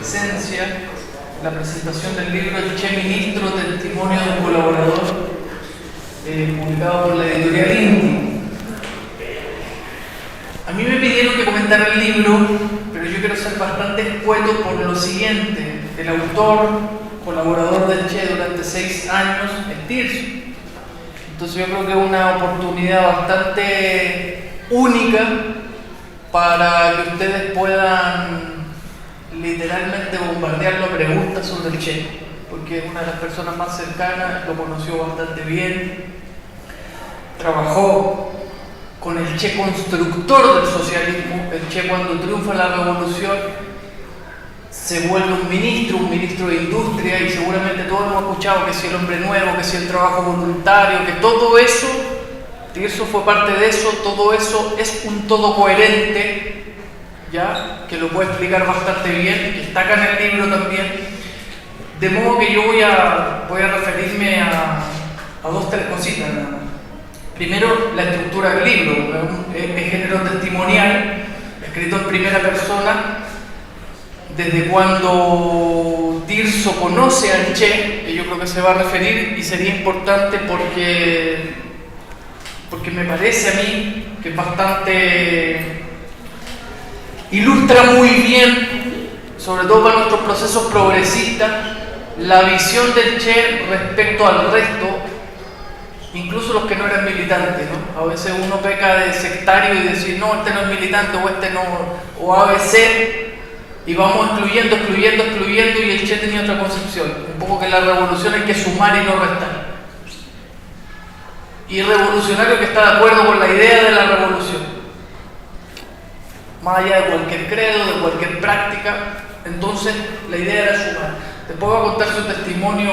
presencia, la presentación del libro El Che Ministro, testimonio de un colaborador, publicado por la editorial Inti. A mí me pidieron que comentara el libro, pero yo quiero ser bastante escueto por lo siguiente. El autor, colaborador del Che durante 6 años, es Tirso. Entonces yo creo que es una oportunidad bastante única para que ustedes puedan literalmente bombardearlo a preguntas sobre el Che, porque es una de las personas más cercanas, lo conoció bastante bien, trabajó con el Che constructor del socialismo. El Che, cuando triunfa la revolución, se vuelve un ministro de industria, y seguramente todos hemos escuchado que si el hombre nuevo, que si el trabajo voluntario, que todo eso, Tirso fue parte de eso. Todo eso es un todo coherente, ¿ya? Que lo puede explicar bastante bien, que está acá en el libro también. De modo que yo voy a referirme a 2 o 3 cositas nada más. Primero, la estructura del libro, es género testimonial, escrito en primera persona, desde cuando Tirso conoce al Che, que yo creo que se va a referir, y sería importante porque me parece a mí que bastante ilustra muy bien, sobre todo para nuestros procesos progresistas, la visión del Che respecto al resto, incluso los que no eran militantes, ¿no? A veces uno peca de sectario y decir, no, este no es militante, o este no, o ABC, y vamos excluyendo, y el Che tenía otra concepción, un poco que la revolución hay que sumar y no restar. Y revolucionario que está de acuerdo con la idea de la revolución, más allá de cualquier credo, de cualquier práctica. Entonces la idea era sumar. Después voy a contar su testimonio,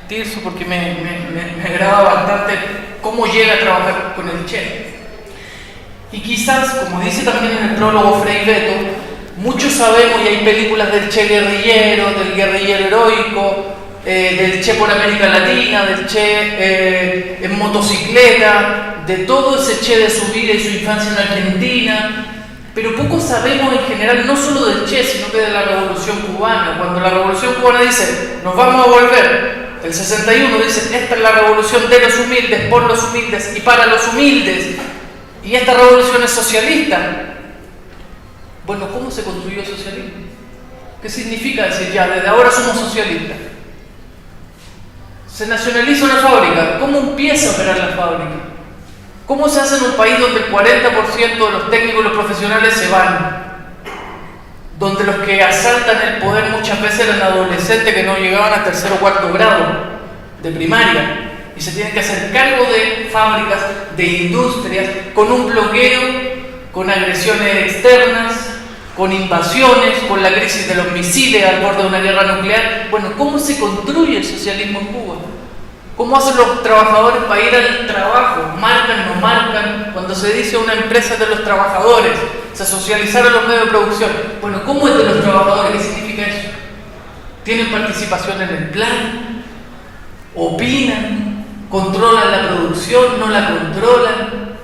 Tirso, porque me agrada bastante cómo llega a trabajar con el Che. Y quizás, como dice también en el prólogo Frei Beto, muchos sabemos, y hay películas del Che guerrillero, del guerrillero heroico, del Che por América Latina, del Che en motocicleta, de todo ese Che de su vida y su infancia en Argentina, pero poco sabemos en general, no solo del Che, sino que de la Revolución Cubana. Cuando la Revolución Cubana dice, nos vamos a volver, el 61 dice, esta es la revolución de los humildes, por los humildes y para los humildes, y esta revolución es socialista. Bueno, ¿cómo se construyó el socialismo? ¿Qué significa decir, ya, desde ahora somos socialistas? Se nacionaliza una fábrica. ¿Cómo empieza a operar la fábrica? ¿Cómo se hace en un país donde el 40% de los técnicos y los profesionales se van? Donde los que asaltan el poder muchas veces eran adolescentes que no llegaban a 3er o 4º grado de primaria, y se tienen que hacer cargo de fábricas, de industrias, con un bloqueo, con agresiones externas, con invasiones, con la crisis de los misiles al borde de una guerra nuclear. Bueno, ¿cómo se construye el socialismo en Cuba? ¿Cómo hacen los trabajadores para ir al trabajo? ¿Marcan, no marcan? Cuando se dice una empresa de los trabajadores, se socializaron los medios de producción. Bueno, ¿cómo es de los trabajadores? ¿Qué significa eso? ¿Tienen participación en el plan? ¿Opinan? ¿Controlan la producción? ¿No la controlan?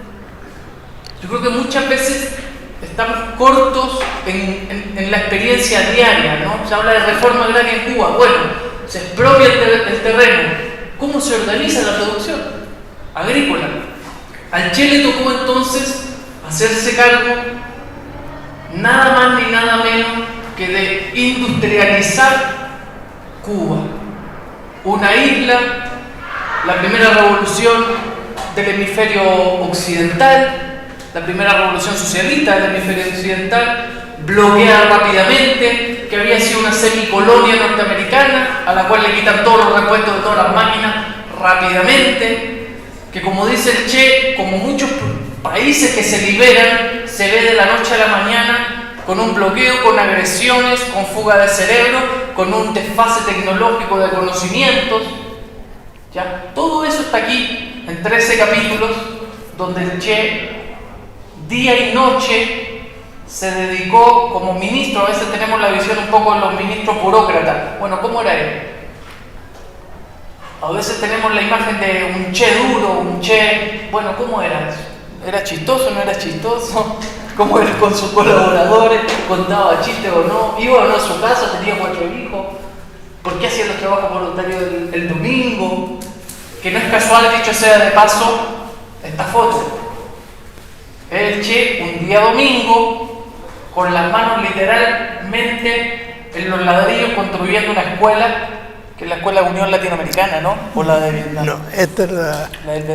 Yo creo que muchas veces estamos cortos en la experiencia diaria, ¿no? Se habla de reforma agraria en Cuba. Bueno, se expropia el terreno. ¿Cómo se organiza la producción agrícola? Al Che le tocó entonces hacerse cargo nada más ni nada menos que de industrializar Cuba, una isla, la primera revolución del hemisferio occidental, la primera revolución socialista del hemisferio occidental, bloqueada rápidamente, que había sido una semicolonia norteamericana, a la cual le quitan todos los repuestos de todas las máquinas rápidamente, que, como dice el Che, como muchos países que se liberan, se ve de la noche a la mañana con un bloqueo, con agresiones, con fuga de cerebro, con un desfase tecnológico de conocimientos. ¿Ya? Todo eso está aquí en 13 capítulos, donde el Che día y noche se dedicó como ministro. A veces tenemos la visión un poco de los ministros burócratas. Bueno, ¿cómo era él? A veces tenemos la imagen de un Che duro, un Che... Bueno, ¿cómo era eso? ¿Era chistoso, no era chistoso? cómo era con sus colaboradores, contaba chistes o no, iba o no a su casa, tenía 4 hijos, por qué hacía los trabajos voluntarios el domingo, que no es casual, dicho sea de paso, esta foto. El Che un día domingo, con las manos literalmente en los ladrillos construyendo una escuela, que es la Escuela Unión Latinoamericana, ¿no? O la de Vietnam. No, esta es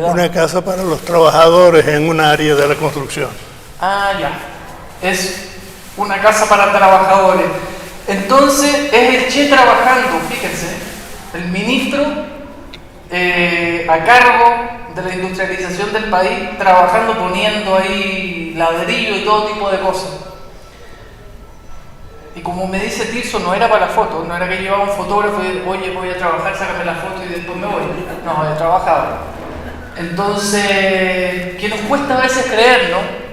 una casa para los trabajadores en un área de la construcción. Ah, ya. Es una casa para trabajadores. Entonces, es el Che trabajando, fíjense, el ministro a cargo de la industrialización del país, trabajando, poniendo ahí ladrillo y todo tipo de cosas. Y como me dice Tirso, no era para la foto, no era que llevaba un fotógrafo y oye, voy a trabajar, sácame la foto y después me voy. No, él trabajaba. Entonces, que nos cuesta a veces creer, ¿no?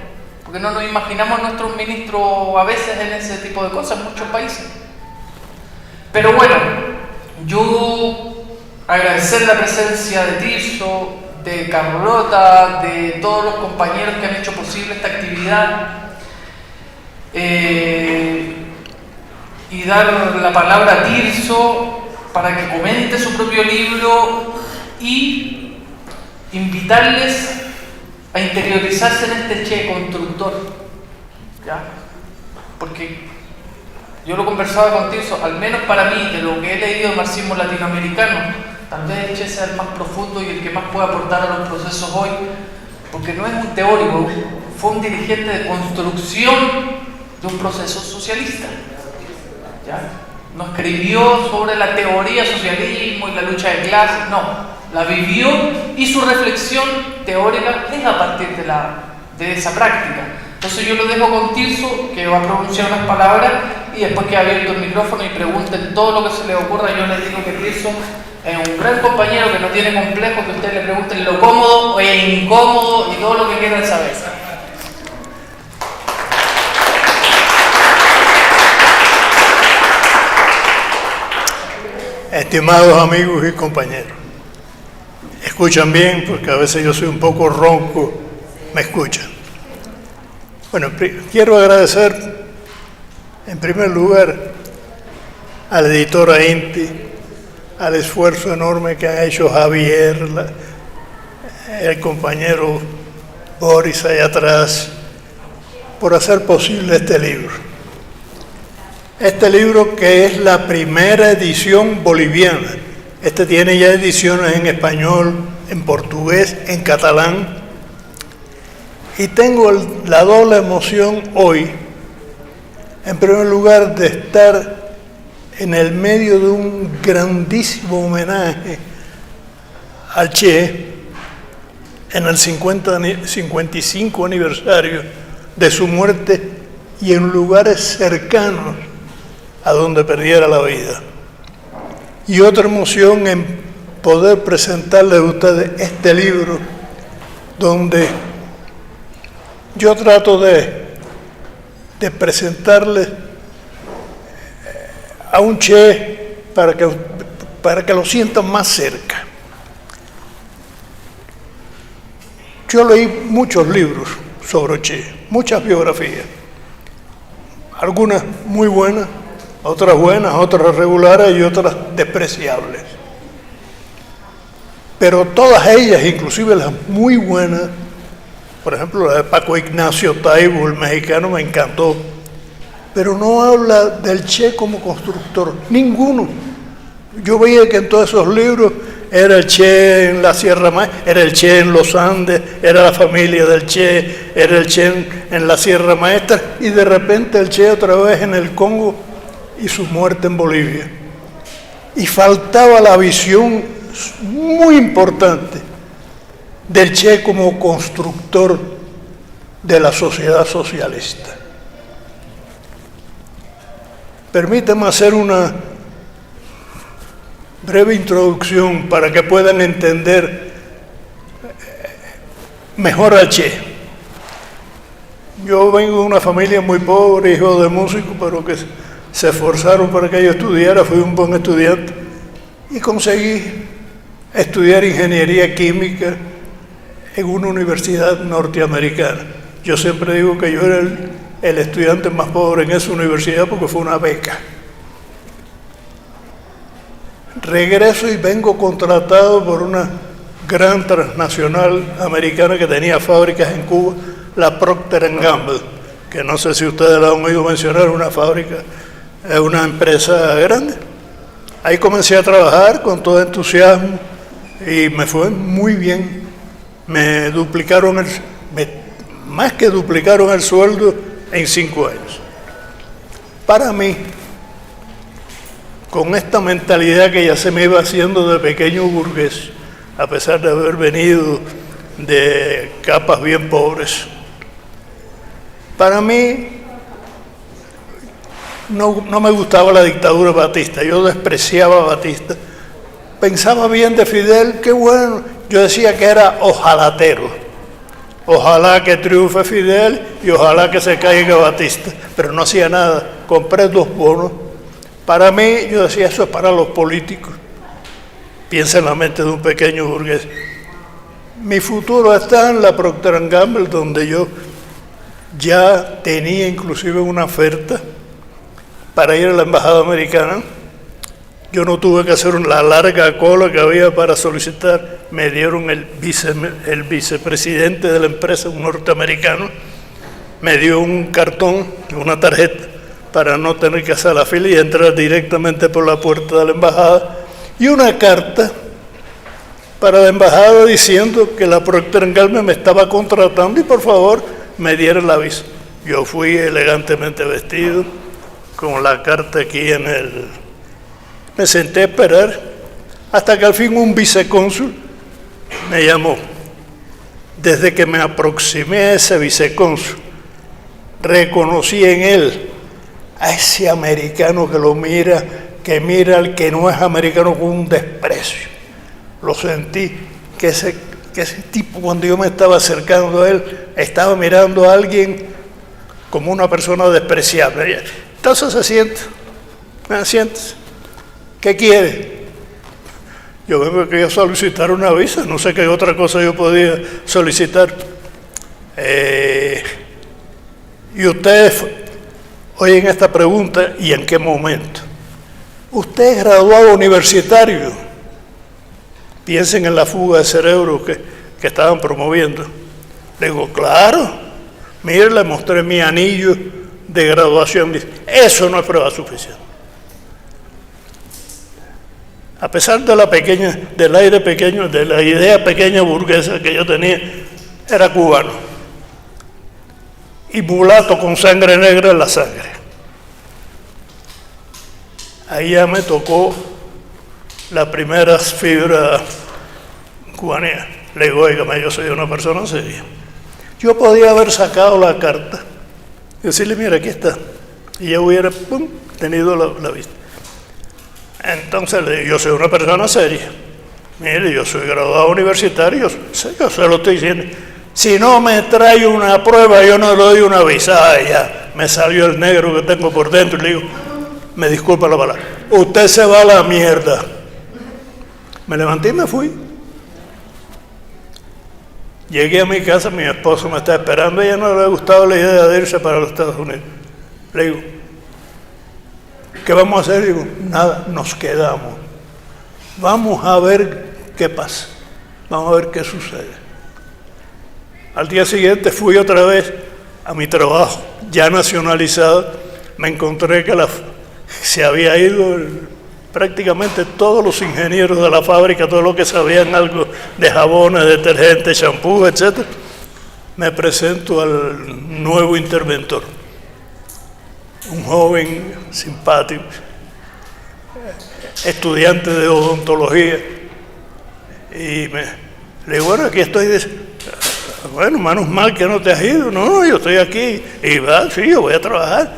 Porque no nos imaginamos a nuestros ministros a veces en ese tipo de cosas en muchos países. Pero bueno, yo agradecer la presencia de Tirso, de Carlota, de todos los compañeros que han hecho posible esta actividad. Y dar la palabra a Tirso para que comente su propio libro y invitarles a interiorizarse en este Che constructor, ¿ya? Porque yo lo conversaba con Tirso, al menos para mí, de lo que he leído de marxismo latinoamericano, tal vez el Che sea el más profundo y el que más puede aportar a los procesos hoy, porque no es un teórico, fue un dirigente de construcción de un proceso socialista. ¿Ya? No escribió sobre la teoría socialismo y la lucha de clases, no, la vivió y su reflexión teórica es a partir de esa práctica. Entonces yo lo dejo con Tirso, que va a pronunciar unas palabras y después que abierto el micrófono y pregunten todo lo que se les ocurra. Yo les digo que Tirso es un gran compañero que no tiene complejo, que ustedes le pregunten lo cómodo o incómodo y todo lo que quieran saber. Estimados amigos y compañeros, escuchan bien porque a veces yo soy un poco ronco, me escuchan. Bueno, quiero agradecer en primer lugar a la editora INTI, al esfuerzo enorme que ha hecho Javier, el compañero Boris allá atrás, por hacer posible este libro. Este libro que es la primera edición boliviana. Este tiene ya ediciones en español, en portugués, en catalán. Y tengo la doble emoción hoy, en primer lugar, de estar en el medio de un grandísimo homenaje al Che en el 55 aniversario de su muerte y en lugares cercanos a donde perdiera la vida. Y otra emoción en poder presentarles a ustedes este libro, donde yo trato de presentarles a un Che para que lo sientan más cerca. Yo leí muchos libros sobre Che, muchas biografías, algunas muy buenas, otras buenas, otras regulares y otras despreciables. Pero todas ellas, inclusive las muy buenas, por ejemplo la de Paco Ignacio Taibo, el mexicano, me encantó, pero no habla del Che como constructor, ninguno. Yo veía que en todos esos libros era el Che en la Sierra Maestra, era el Che en los Andes, era la familia del Che, era el Che en la Sierra Maestra, y de repente el Che otra vez en el Congo y su muerte en Bolivia. Y faltaba la visión muy importante del Che como constructor de la sociedad socialista. Permítame hacer una breve introducción para que puedan entender mejor al Che. Yo vengo de una familia muy pobre, hijo de músico, pero que se esforzaron para que yo estudiara, fui un buen estudiante y conseguí estudiar ingeniería química en una universidad norteamericana. Yo siempre digo que yo era el estudiante más pobre en esa universidad porque fue una beca. Regreso y vengo contratado por una gran transnacional americana que tenía fábricas en Cuba, la Procter & Gamble, que no sé si ustedes la han oído mencionar, una fábrica, es una empresa grande. Ahí comencé a trabajar con todo entusiasmo y me fue muy bien. Me duplicaron más que duplicaron el sueldo en 5 años. Para mí, con esta mentalidad que ya se me iba haciendo de pequeño burgués, a pesar de haber venido de capas bien pobres, para mí no me gustaba la dictadura de Batista, yo despreciaba a Batista. Pensaba bien de Fidel, qué bueno, yo decía que era ojalatero. Ojalá que triunfe Fidel y ojalá que se caiga Batista, pero no hacía nada. Compré 2 bonos. Para mí, yo decía, eso es para los políticos. Piensa en la mente de un pequeño burgués. Mi futuro está en la Procter & Gamble, donde yo ya tenía inclusive una oferta para ir a la embajada americana. Yo no tuve que hacer la larga cola que había para solicitar. Me dieron el vicepresidente de la empresa, un norteamericano, me dio un cartón, una tarjeta, para no tener que hacer la fila y entrar directamente por la puerta de la embajada, y una carta para la embajada diciendo que la Procter & Gamble me estaba contratando y por favor me diera la visa. Yo fui elegantemente vestido, con la carta aquí me senté a esperar, hasta que al fin un vicecónsul me llamó. Desde que me aproximé a ese vicecónsul, reconocí en él a ese americano que lo mira, que mira al que no es americano con un desprecio. Lo sentí, que ese tipo, cuando yo me estaba acercando a él, estaba mirando a alguien como una persona despreciable. Entonces se siente. ¿Qué quiere? Yo vengo aquí a solicitar una visa, no sé qué otra cosa yo podía solicitar. Y ustedes oyen esta pregunta, ¿y en qué momento? Usted es graduado universitario. Piensen en la fuga de cerebro que estaban promoviendo. Le digo, claro, mire, le mostré mi anillo de graduación. Dice, eso no es prueba suficiente. A pesar del aire pequeño, de la idea pequeña burguesa que yo tenía, era cubano. Y mulato con sangre negra en la sangre. Ahí ya me tocó la primera fibra cubanea. Le digo, oígame, yo soy una persona seria. Yo podía haber sacado la carta y decirle, mira, aquí está. Y ya hubiera tenido la vista. Entonces le digo, yo soy una persona seria. Mire, yo soy graduado universitario, yo se lo estoy diciendo. Si no me trae una prueba, yo no le doy una visa. Ay, ya me salió el negro que tengo por dentro. Y le digo, me disculpa la palabra, usted se va a la mierda. Me levanté y me fui. Llegué a mi casa, mi esposo me está esperando, a ella no le ha gustado la idea de irse para los Estados Unidos. Le digo, ¿qué vamos a hacer? Digo, nada, nos quedamos. Vamos a ver qué pasa. Vamos a ver qué sucede. Al día siguiente fui otra vez a mi trabajo, ya nacionalizado. Me encontré que se había ido prácticamente todos los ingenieros de la fábrica, todos los que sabían algo de jabones, detergentes, champú, etc. Me presento al nuevo interventor. Un joven simpático, estudiante de odontología, y le digo, bueno, aquí estoy. Bueno, menos mal que no te has ido. No, yo estoy aquí. Y va, sí, yo voy a trabajar.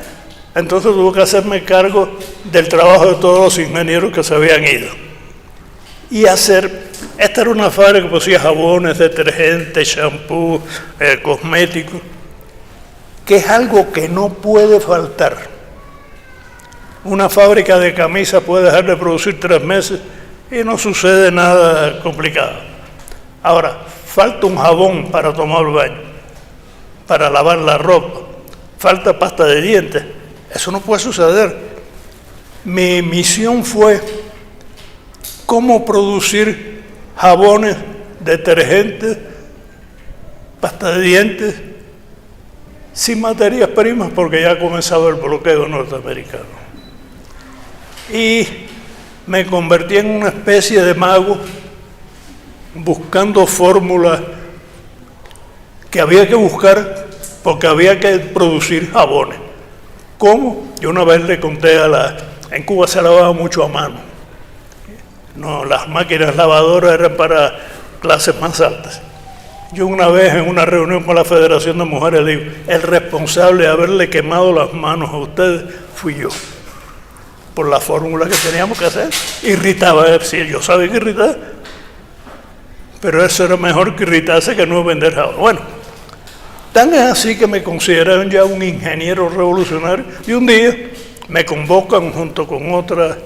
Entonces tuve que hacerme cargo del trabajo de todos los ingenieros que se habían ido. Y esta era una fábrica que producía jabones, detergentes, champú, cosméticos, que es algo que no puede faltar. Una fábrica de camisas puede dejar de producir 3 meses y no sucede nada complicado. Ahora, falta un jabón para tomar el baño. para lavar la ropa, falta pasta de dientes. Eso no puede suceder. Mi misión fue cómo producir jabones, detergentes, pasta de dientes, sin materias primas, porque ya ha comenzado el bloqueo norteamericano. Y me convertí en una especie de mago, buscando fórmulas que había que buscar, porque había que producir jabones. ¿Cómo? Yo una vez le conté en Cuba se lavaba mucho a mano. No, las máquinas lavadoras eran para clases más altas. Yo una vez en una reunión con la Federación de Mujeres le digo, el responsable de haberle quemado las manos a ustedes fui yo, por la fórmula que teníamos que hacer. Irritaba, sí, yo sabía que irritaba, pero eso era mejor que irritarse que no vender jabón. Bueno, tan es así que me consideraron ya un ingeniero revolucionario, y un día me convocan junto con otras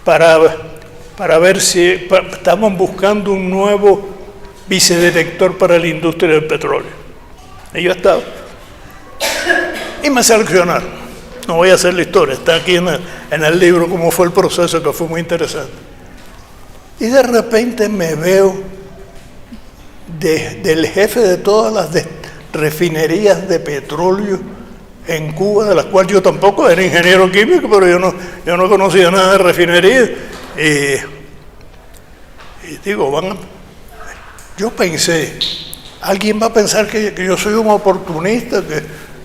para ver si estaban buscando un nuevo vicedirector para la industria del petróleo. Y yo estaba. Y me seleccionaron. No voy a hacer la historia, está aquí en el libro cómo fue el proceso, que fue muy interesante. Y de repente me veo del jefe de todas las refinerías de petróleo en Cuba, de las cuales yo tampoco era ingeniero químico, pero yo no conocía nada de refinerías. Y digo, yo pensé, alguien va a pensar que yo soy un oportunista,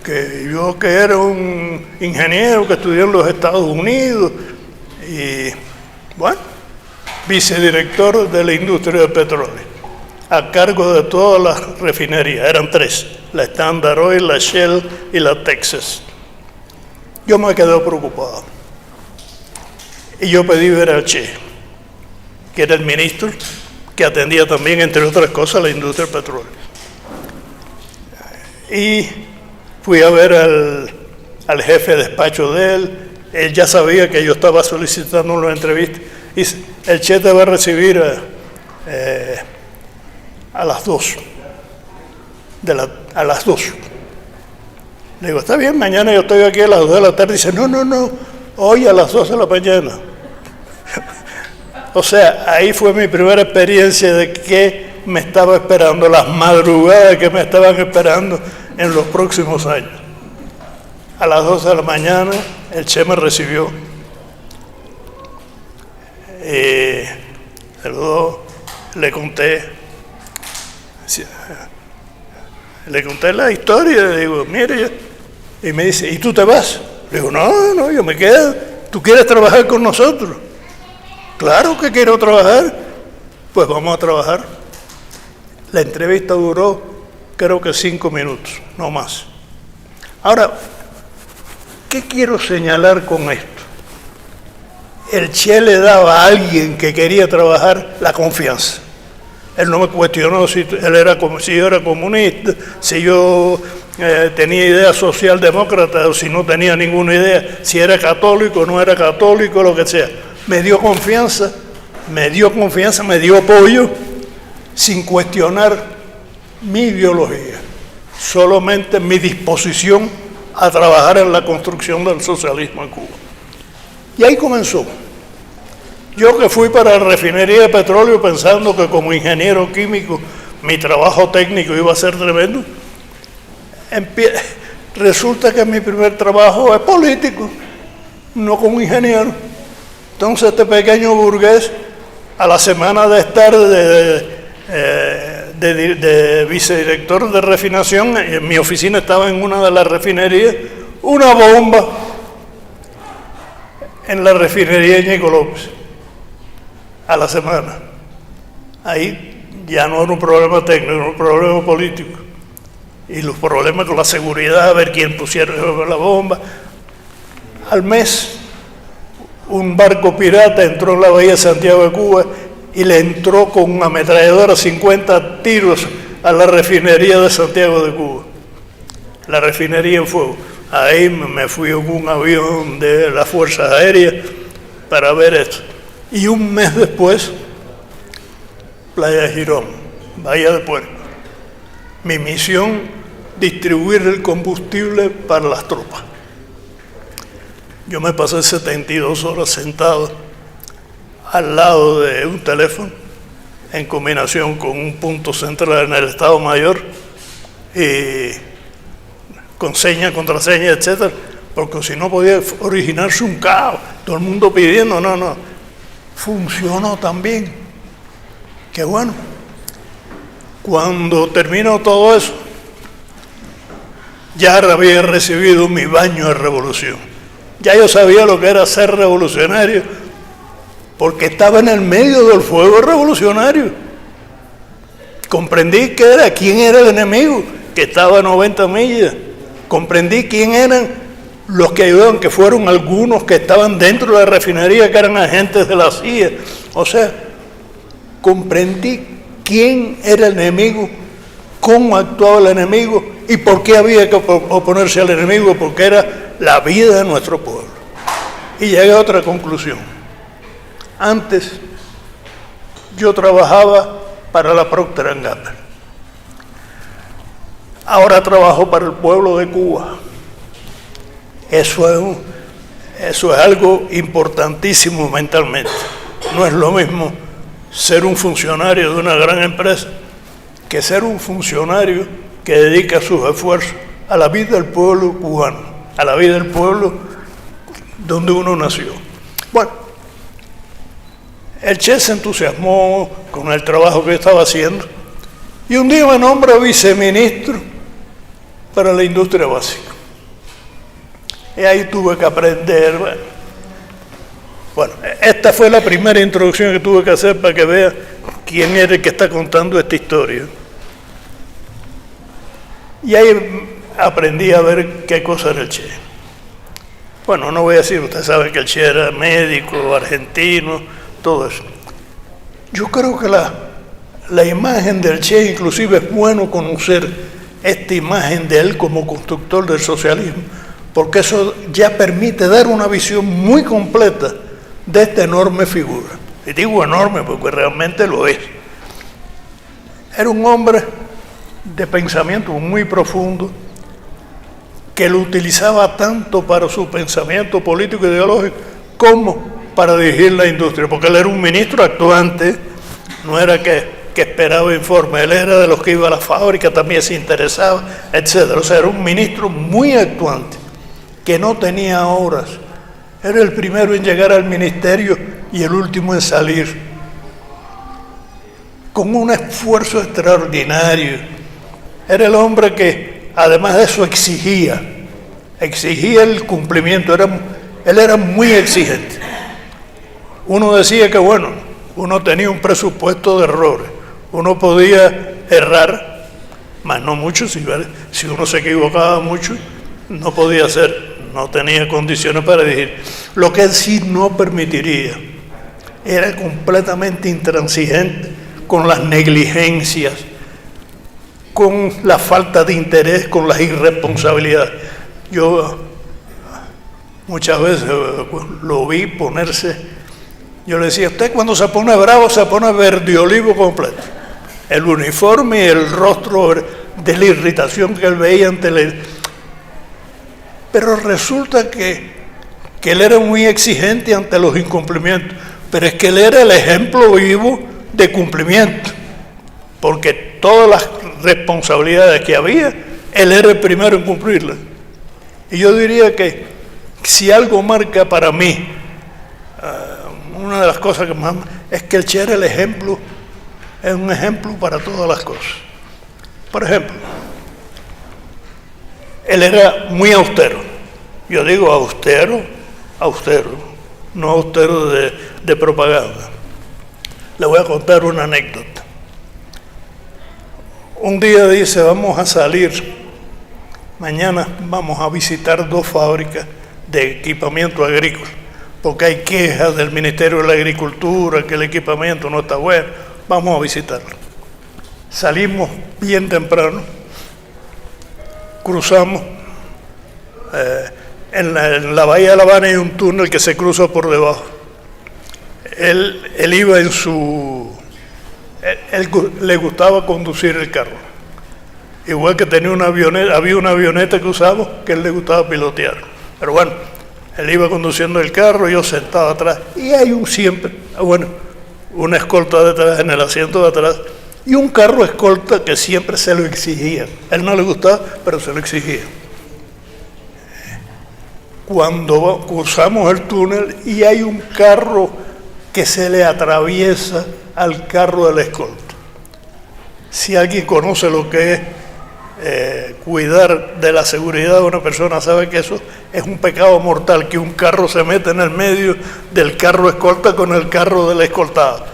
que yo que era un ingeniero que estudió en los Estados Unidos, y bueno, vicedirector de la industria del petróleo, a cargo de todas las refinerías, eran 3, la Standard Oil, la Shell y la Texas. Yo me quedé preocupado, y yo pedí ver al Che, que era el ministro, que atendía también, entre otras cosas, la industria del petróleo. Y fui a ver al jefe de despacho de él ya sabía que yo estaba solicitando una entrevista, y el Che te va a recibir a las 2. A las 2. Le digo, está bien, mañana yo estoy aquí a las 2 de la tarde. Dice, no, hoy a las 2 de la mañana. O sea, ahí fue mi primera experiencia de qué me estaba esperando, las madrugadas que me estaban esperando en los próximos años. A las 2 de la mañana el Che me recibió. Saludó, le conté la historia, le digo, mire, y me dice, ¿y tú te vas? Le digo, no, yo me quedo. ¿Tú quieres trabajar con nosotros? Claro que quiero trabajar. Pues vamos a trabajar. La entrevista duró, creo que 5 minutos, no más. Ahora, ¿qué quiero señalar con esto? El Che le daba a alguien que quería trabajar la confianza. Él no me cuestionó si yo era comunista, si yo tenía idea socialdemócrata o si no tenía ninguna idea, si era católico o no era católico, lo que sea. Me dio confianza, me dio apoyo, sin cuestionar mi ideología, solamente mi disposición a trabajar en la construcción del socialismo en Cuba. Y ahí comenzó. Yo que fui para la refinería de petróleo pensando que como ingeniero químico mi trabajo técnico iba a ser tremendo, resulta que mi primer trabajo es político, no como ingeniero. Entonces este pequeño burgués, a la semana de estar de vicedirector de refinación, en mi oficina estaba en una de las refinerías, una bomba en la refinería Ñigo López, a la semana. Ahí ya no era un problema técnico, era un problema político. Y los problemas con la seguridad, a ver quién pusiera la bomba. Al mes, un barco pirata entró en la bahía de Santiago de Cuba y le entró con una ametralladora 50 tiros a la refinería de Santiago de Cuba. La refinería en fuego. Ahí me fui en un avión de las Fuerzas Aéreas para ver esto. Y un mes después, Playa de Girón, Bahía de Puerto. Mi misión distribuir el combustible para las tropas. Yo me pasé 72 horas sentado al lado de un teléfono en combinación con un punto central en el Estado Mayor y con señas, contraseñas, etcétera, porque si no podía originarse un caos, todo el mundo pidiendo, no, funcionó también. Qué bueno. Cuando terminó todo eso, ya había recibido mi baño de revolución. Ya yo sabía lo que era ser revolucionario, porque estaba en el medio del fuego revolucionario. Comprendí quién era el enemigo, que estaba a 90 millas. Comprendí quién eran los que ayudaban, que fueron algunos que estaban dentro de la refinería, que eran agentes de la CIA. O sea, comprendí quién era el enemigo, cómo actuaba el enemigo y por qué había que oponerse al enemigo, porque era la vida de nuestro pueblo. Y llegué a otra conclusión. Antes yo trabajaba para la Procter & Gamble. Ahora trabajo para el pueblo de Cuba. Eso es algo importantísimo mentalmente. No es lo mismo ser un funcionario de una gran empresa que ser un funcionario que dedica sus esfuerzos a la vida del pueblo cubano, a la vida del pueblo donde uno nació. Bueno, el Che se entusiasmó con el trabajo que estaba haciendo y un día me nombra viceministro para la industria básica. Y ahí tuve que aprender. Bueno, esta fue la primera introducción que tuve que hacer para que vea quién era el que está contando esta historia. Y ahí aprendí a ver qué cosa era el Che. Bueno, no voy a decir, ustedes saben que el Che era médico, argentino, todo eso. Yo creo que la imagen del Che, inclusive es bueno conocer esta imagen de él como constructor del socialismo, porque eso ya permite dar una visión muy completa de esta enorme figura. Y digo enorme porque realmente lo es. Era un hombre de pensamiento muy profundo, que lo utilizaba tanto para su pensamiento político e ideológico como para dirigir la industria, porque él era un ministro actuante, no era que esperaba informes, él era de los que iba a la fábrica, también se interesaba, etc. O sea, era un ministro muy actuante, que no tenía horas. Era el primero en llegar al ministerio y el último en salir, con un esfuerzo extraordinario. Era el hombre que, además de eso, exigía el cumplimiento. Él era muy exigente. Uno decía que, bueno, uno tenía un presupuesto de errores, uno podía errar, mas no mucho. Si uno se equivocaba mucho, no podía hacer, no tenía condiciones para dirigir. Lo que él sí no permitiría era completamente intransigente con las negligencias, con la falta de interés, con las irresponsabilidades. Yo muchas veces lo vi ponerse, yo le decía, usted cuando se pone bravo se pone verde olivo completo. El uniforme y el rostro de la irritación que él veía ante él. Pero resulta que él era muy exigente ante los incumplimientos, pero es que él era el ejemplo vivo de cumplimiento, porque todas las responsabilidades que había, él era el primero en cumplirlas. Y yo diría que si algo marca para mí, una de las cosas que más es que el Che era el ejemplo, es un ejemplo para todas las cosas. Por ejemplo, él era muy austero. Yo digo austero, no austero de propaganda. Le voy a contar una anécdota. Un día dice, vamos a salir, mañana vamos a visitar 2 fábricas de equipamiento agrícola, porque hay quejas del Ministerio de la Agricultura, que el equipamiento no está bueno, vamos a visitarlo. Salimos bien temprano, cruzamos, en la Bahía de La Habana hay un túnel que se cruza por debajo. Él iba en él le gustaba conducir el carro. Igual que tenía una avioneta, había una avioneta que usábamos que a él le gustaba pilotear. Pero bueno, él iba conduciendo el carro, yo sentado atrás, y hay una escolta detrás, en el asiento de atrás, y un carro escolta que siempre se lo exigía. A él no le gustaba, pero se lo exigía. Cuando cruzamos el túnel y hay un carro que se le atraviesa al carro de la escolta. Si alguien conoce lo que es cuidar de la seguridad de una persona, sabe que eso es un pecado mortal, que un carro se mete en el medio del carro escolta con el carro del escoltado.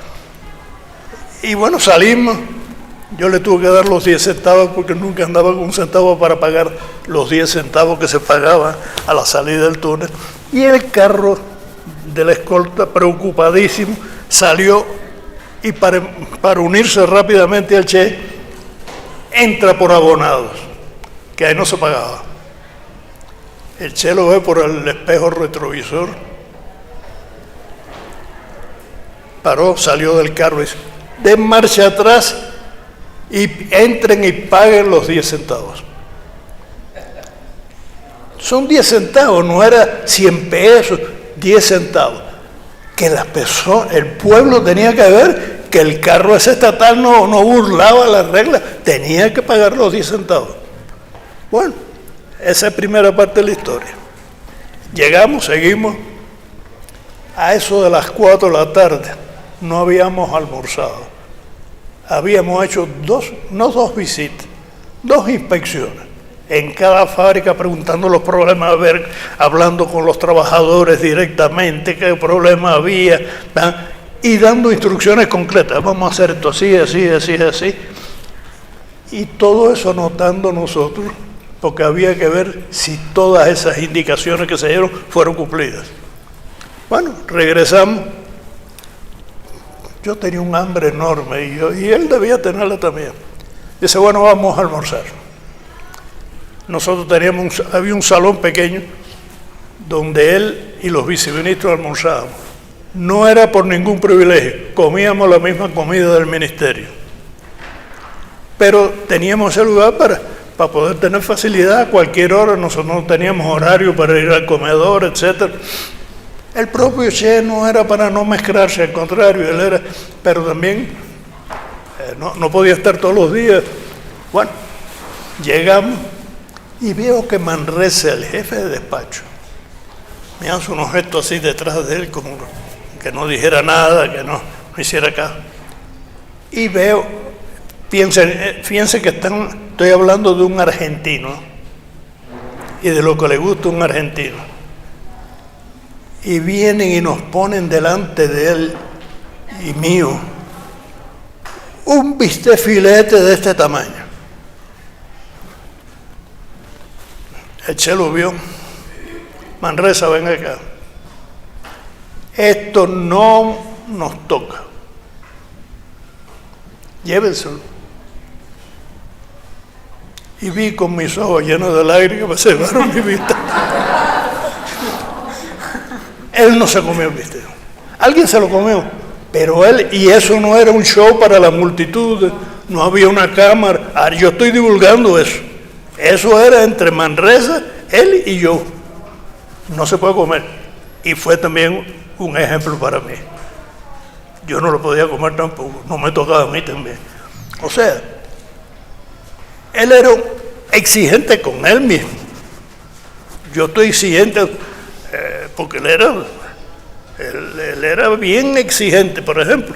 Y bueno, salimos, yo le tuve que dar los 10 centavos porque nunca andaba con un centavo para pagar los 10 centavos que se pagaban a la salida del túnel. Y el carro de la escolta, preocupadísimo, salió y para unirse rápidamente al Che, entra por Abonados, que ahí no se pagaba. El Che lo ve por el espejo retrovisor, paró, salió del carro y dice: den marcha atrás y entren y paguen los 10 centavos. Son 10 centavos, no era 100 pesos, 10 centavos. Que las personas, el pueblo tenía que ver que el carro ese estatal no burlaba las reglas, tenía que pagar los 10 centavos. Bueno, esa es primera parte de la historia. Llegamos, seguimos, a eso de las 4 de la tarde, no habíamos almorzado. Habíamos hecho dos visitas, 2 inspecciones. En cada fábrica preguntando los problemas, hablando con los trabajadores directamente, qué problema había, ¿verdad? Y dando instrucciones concretas. Vamos a hacer esto así, así, así, así. Y todo eso anotando nosotros, porque había que ver si todas esas indicaciones que se dieron fueron cumplidas. Bueno, regresamos. Yo tenía un hambre enorme y él debía tenerla también. Dice: bueno, vamos a almorzar. Nosotros había un salón pequeño donde él y los viceministros almorzábamos. No era por ningún privilegio, comíamos la misma comida del ministerio. Pero teníamos ese lugar para poder tener facilidad a cualquier hora. Nosotros no teníamos horario para ir al comedor, etc. El propio Che no era para no mezclarse, al contrario, él era, pero también no podía estar todos los días. Bueno, llegamos y veo que Manresa, el jefe de despacho, me hace unos gestos así detrás de él, como que no dijera nada, que no hiciera caso. Y veo, fíjense que estoy hablando de un argentino y de lo que le gusta a un argentino. Y vienen y nos ponen delante de él y mío un bistec filete de este tamaño. El Che lo vio. Manresa, ven acá. Esto no nos toca. Llévenselo. Y vi con mis ojos llenos de lágrimas que me cegaron mi vista. Él no se comió el bistec. Alguien se lo comió, pero él, y eso no era un show para la multitud, no había una cámara. Yo estoy divulgando eso. Eso era entre Manresa, él y yo. No se puede comer. Y fue también un ejemplo para mí. Yo no lo podía comer tampoco, no me tocaba a mí también. O sea, él era exigente con él mismo. Yo estoy exigente porque él era bien exigente, por ejemplo,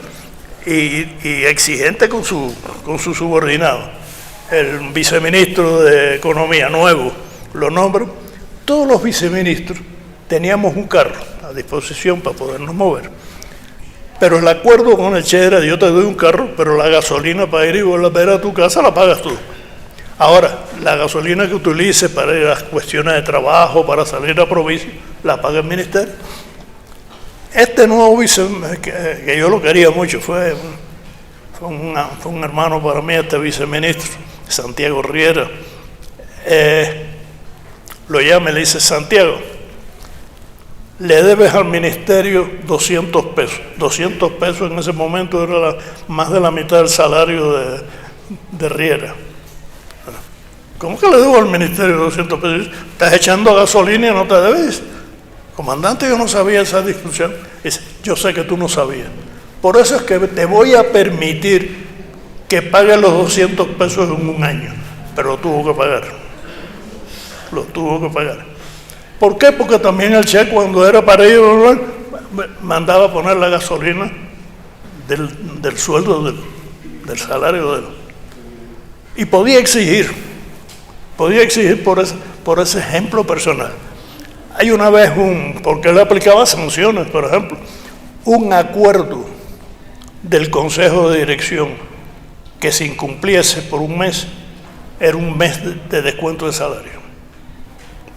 y exigente con su subordinado. El viceministro de Economía nuevo lo nombro. Todos los viceministros teníamos un carro a disposición para podernos mover. Pero el acuerdo con el Che era: yo te doy un carro, pero la gasolina para ir y volver a tu casa la pagas tú. Ahora, la gasolina que utilices para ir a cuestiones de trabajo, para salir a provincia, la paga el ministerio. Este nuevo vice, que yo lo quería mucho, fue un hermano para mí, este viceministro, Santiago Riera. Lo llama y le dice: Santiago, le debes al ministerio 200 pesos. 200 pesos en ese momento era más de la mitad del salario de Riera. Bueno, ¿Cómo que le debo al ministerio 200 pesos? Estás echando gasolina y no te debes. Comandante, yo no sabía esa discusión. Dice, yo sé que tú no sabías. Por eso es que te voy a permitir que pague los 200 pesos en un año. Pero lo tuvo que pagar. Lo tuvo que pagar. ¿Por qué? Porque también el Che, cuando era para ir mandaba a poner la gasolina del sueldo, del salario de él. Y podía exigir por ese ejemplo personal. Hay una vez porque él aplicaba sanciones, por ejemplo, un acuerdo del Consejo de Dirección que se incumpliese por un mes, era un mes de descuento de salario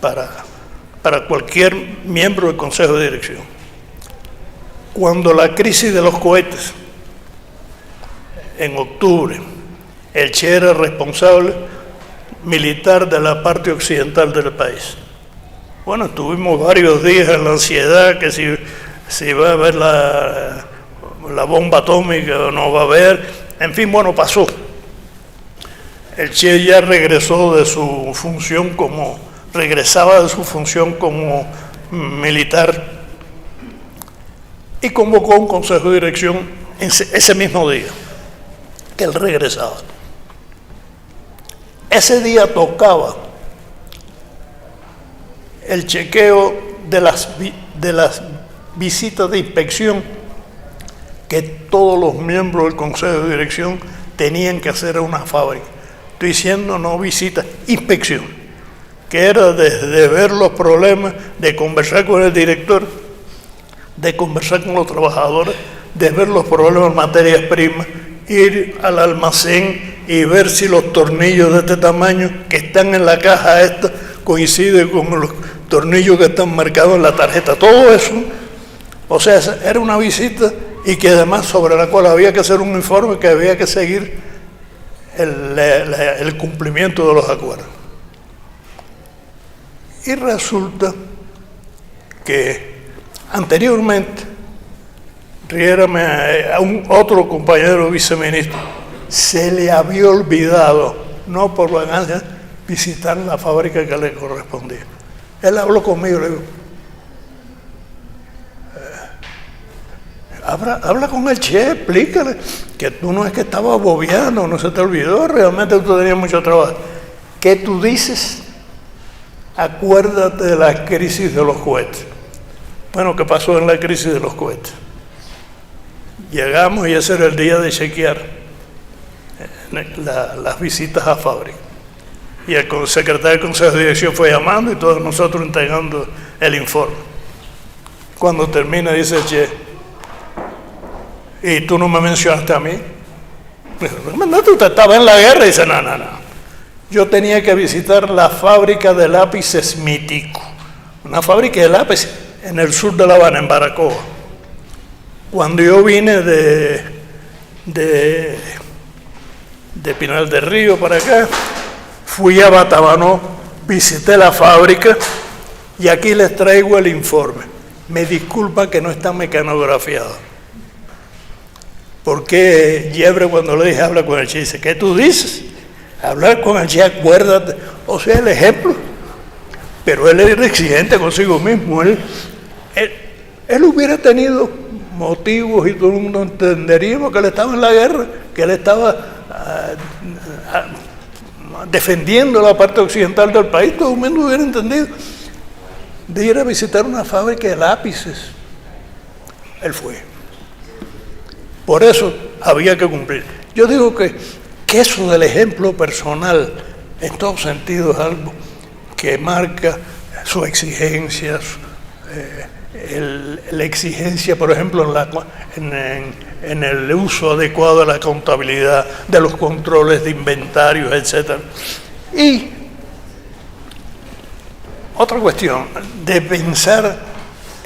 para cualquier miembro del Consejo de Dirección. Cuando la crisis de los cohetes, en octubre, el Che era responsable militar de la parte occidental del país. Bueno, estuvimos varios días en la ansiedad que si va a haber la bomba atómica o no va a haber. En fin, bueno, pasó. El Che ya regresaba de su función como militar y convocó un consejo de dirección ese mismo día que él regresaba. Ese día tocaba el chequeo de las visitas de inspección que todos los miembros del Consejo de Dirección tenían que hacer a una fábrica. Estoy diciendo no visita, inspección, que era de ver los problemas, de conversar con el director, de conversar con los trabajadores, de ver los problemas en materias primas, ir al almacén y ver si los tornillos de este tamaño que están en la caja esta coinciden con los tornillos que están marcados en la tarjeta. Todo eso, o sea, era una visita y que además sobre la cual había que hacer un informe, que había que seguir el cumplimiento de los acuerdos. Y resulta que anteriormente Riera, a un otro compañero viceministro, se le había olvidado, no por vagancia, visitar la fábrica que le correspondía. Él habló conmigo, le digo, habla con el Che, explícale que tú no es que estabas bobeando, no se te olvidó, realmente tú tenías mucho trabajo. ¿Qué tú dices? Acuérdate de la crisis de los cohetes. Bueno, ¿qué pasó en la crisis de los cohetes? Llegamos y ese era el día de chequear las visitas a fábrica. Y el secretario del Consejo de Dirección fue llamando y todos nosotros entregando el informe. Cuando termina dice, Che, ¿y tú no me mencionaste a mí? No, tú estabas en la guerra. Y dice, no. Yo tenía que visitar la fábrica de lápices Mítico, una fábrica de lápices en el sur de La Habana, en Baracoa. Cuando yo vine de Pinal del Río para acá, fui a Batabanó, visité la fábrica y aquí les traigo el informe. Me disculpa que no está mecanografiado. Porque Yebre, cuando le dije habla con el Che, dice, ¿qué tú dices? Hablar con el Che, acuérdate. O sea, el ejemplo. Pero él era exigente consigo mismo. Él hubiera tenido motivos y todo el mundo entenderíamos que él estaba en la guerra, que él estaba defendiendo la parte occidental del país, todo el mundo hubiera entendido. De ir a visitar una fábrica de lápices. Él fue. Por eso había que cumplir. Yo digo que eso del ejemplo personal, en todo sentido, es algo que marca su exigencia, la exigencia, por ejemplo, en el uso adecuado de la contabilidad, de los controles de inventarios, etc. Y otra cuestión, de pensar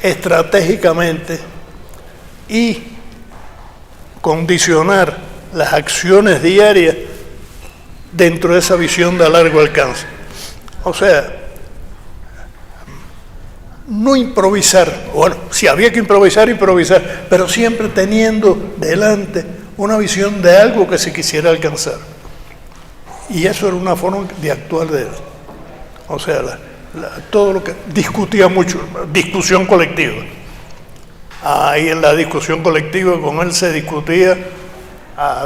estratégicamente y condicionar las acciones diarias dentro de esa visión de largo alcance. O sea, no improvisar, bueno, si había que improvisar, pero siempre teniendo delante una visión de algo que se quisiera alcanzar. Y eso era una forma de actuar de él. O sea, todo lo que discutía mucho, discusión colectiva. Ahí en la discusión colectiva con él se discutía,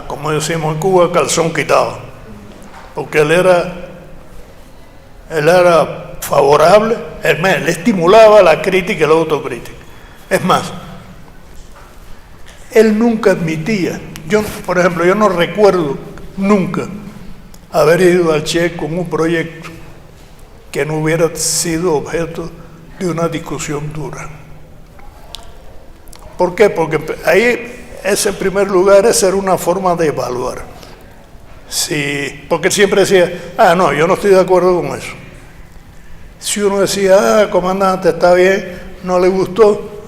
como decimos en Cuba, calzón quitado. Porque él era favorable, él estimulaba la crítica y la autocrítica. Es más, él nunca admitía, por ejemplo, yo no recuerdo nunca haber ido al Che con un proyecto que no hubiera sido objeto de una discusión dura. ¿Por qué? Porque ahí, ese en primer lugar, esa era una forma de evaluar. Sí, porque él siempre decía, no, yo no estoy de acuerdo con eso. Si uno decía, comandante, está bien, no le gustó,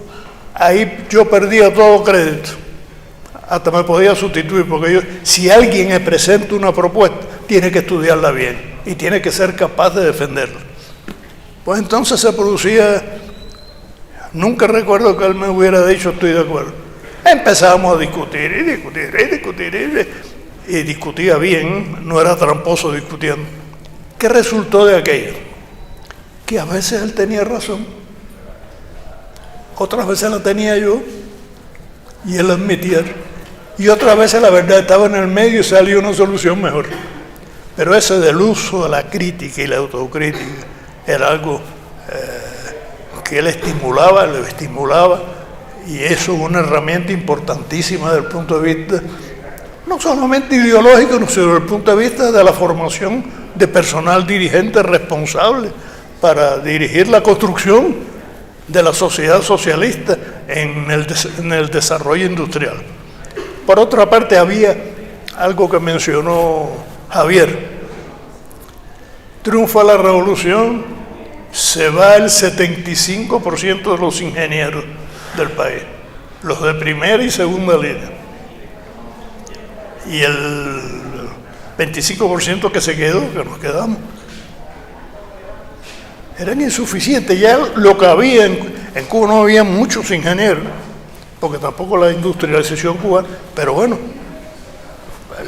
ahí yo perdía todo crédito. Hasta me podía sustituir, porque si alguien me presenta una propuesta, tiene que estudiarla bien y tiene que ser capaz de defenderla. Pues entonces se producía, nunca recuerdo que él me hubiera dicho estoy de acuerdo. Empezábamos a discutir y discutía bien, no era tramposo discutiendo. ¿Qué resultó de aquello? Que a veces él tenía razón, otras veces la tenía yo y él admitía, y otras veces la verdad estaba en el medio y salió una solución mejor. Pero ese del uso de la crítica y la autocrítica era algo que él estimulaba, lo estimulaba, y eso es una herramienta importantísima desde el punto de vista no solamente ideológico, sino desde el punto de vista de la formación de personal dirigente responsable para dirigir la construcción de la sociedad socialista en el desarrollo industrial. Por otra parte, había algo que mencionó Javier. Triunfa la revolución, se va el 75% de los ingenieros del país, los de primera y segunda línea. Y el 25% que se quedó, que nos quedamos, eran insuficientes. Ya lo que había en Cuba no había muchos ingenieros, porque tampoco la industrialización cubana, pero bueno,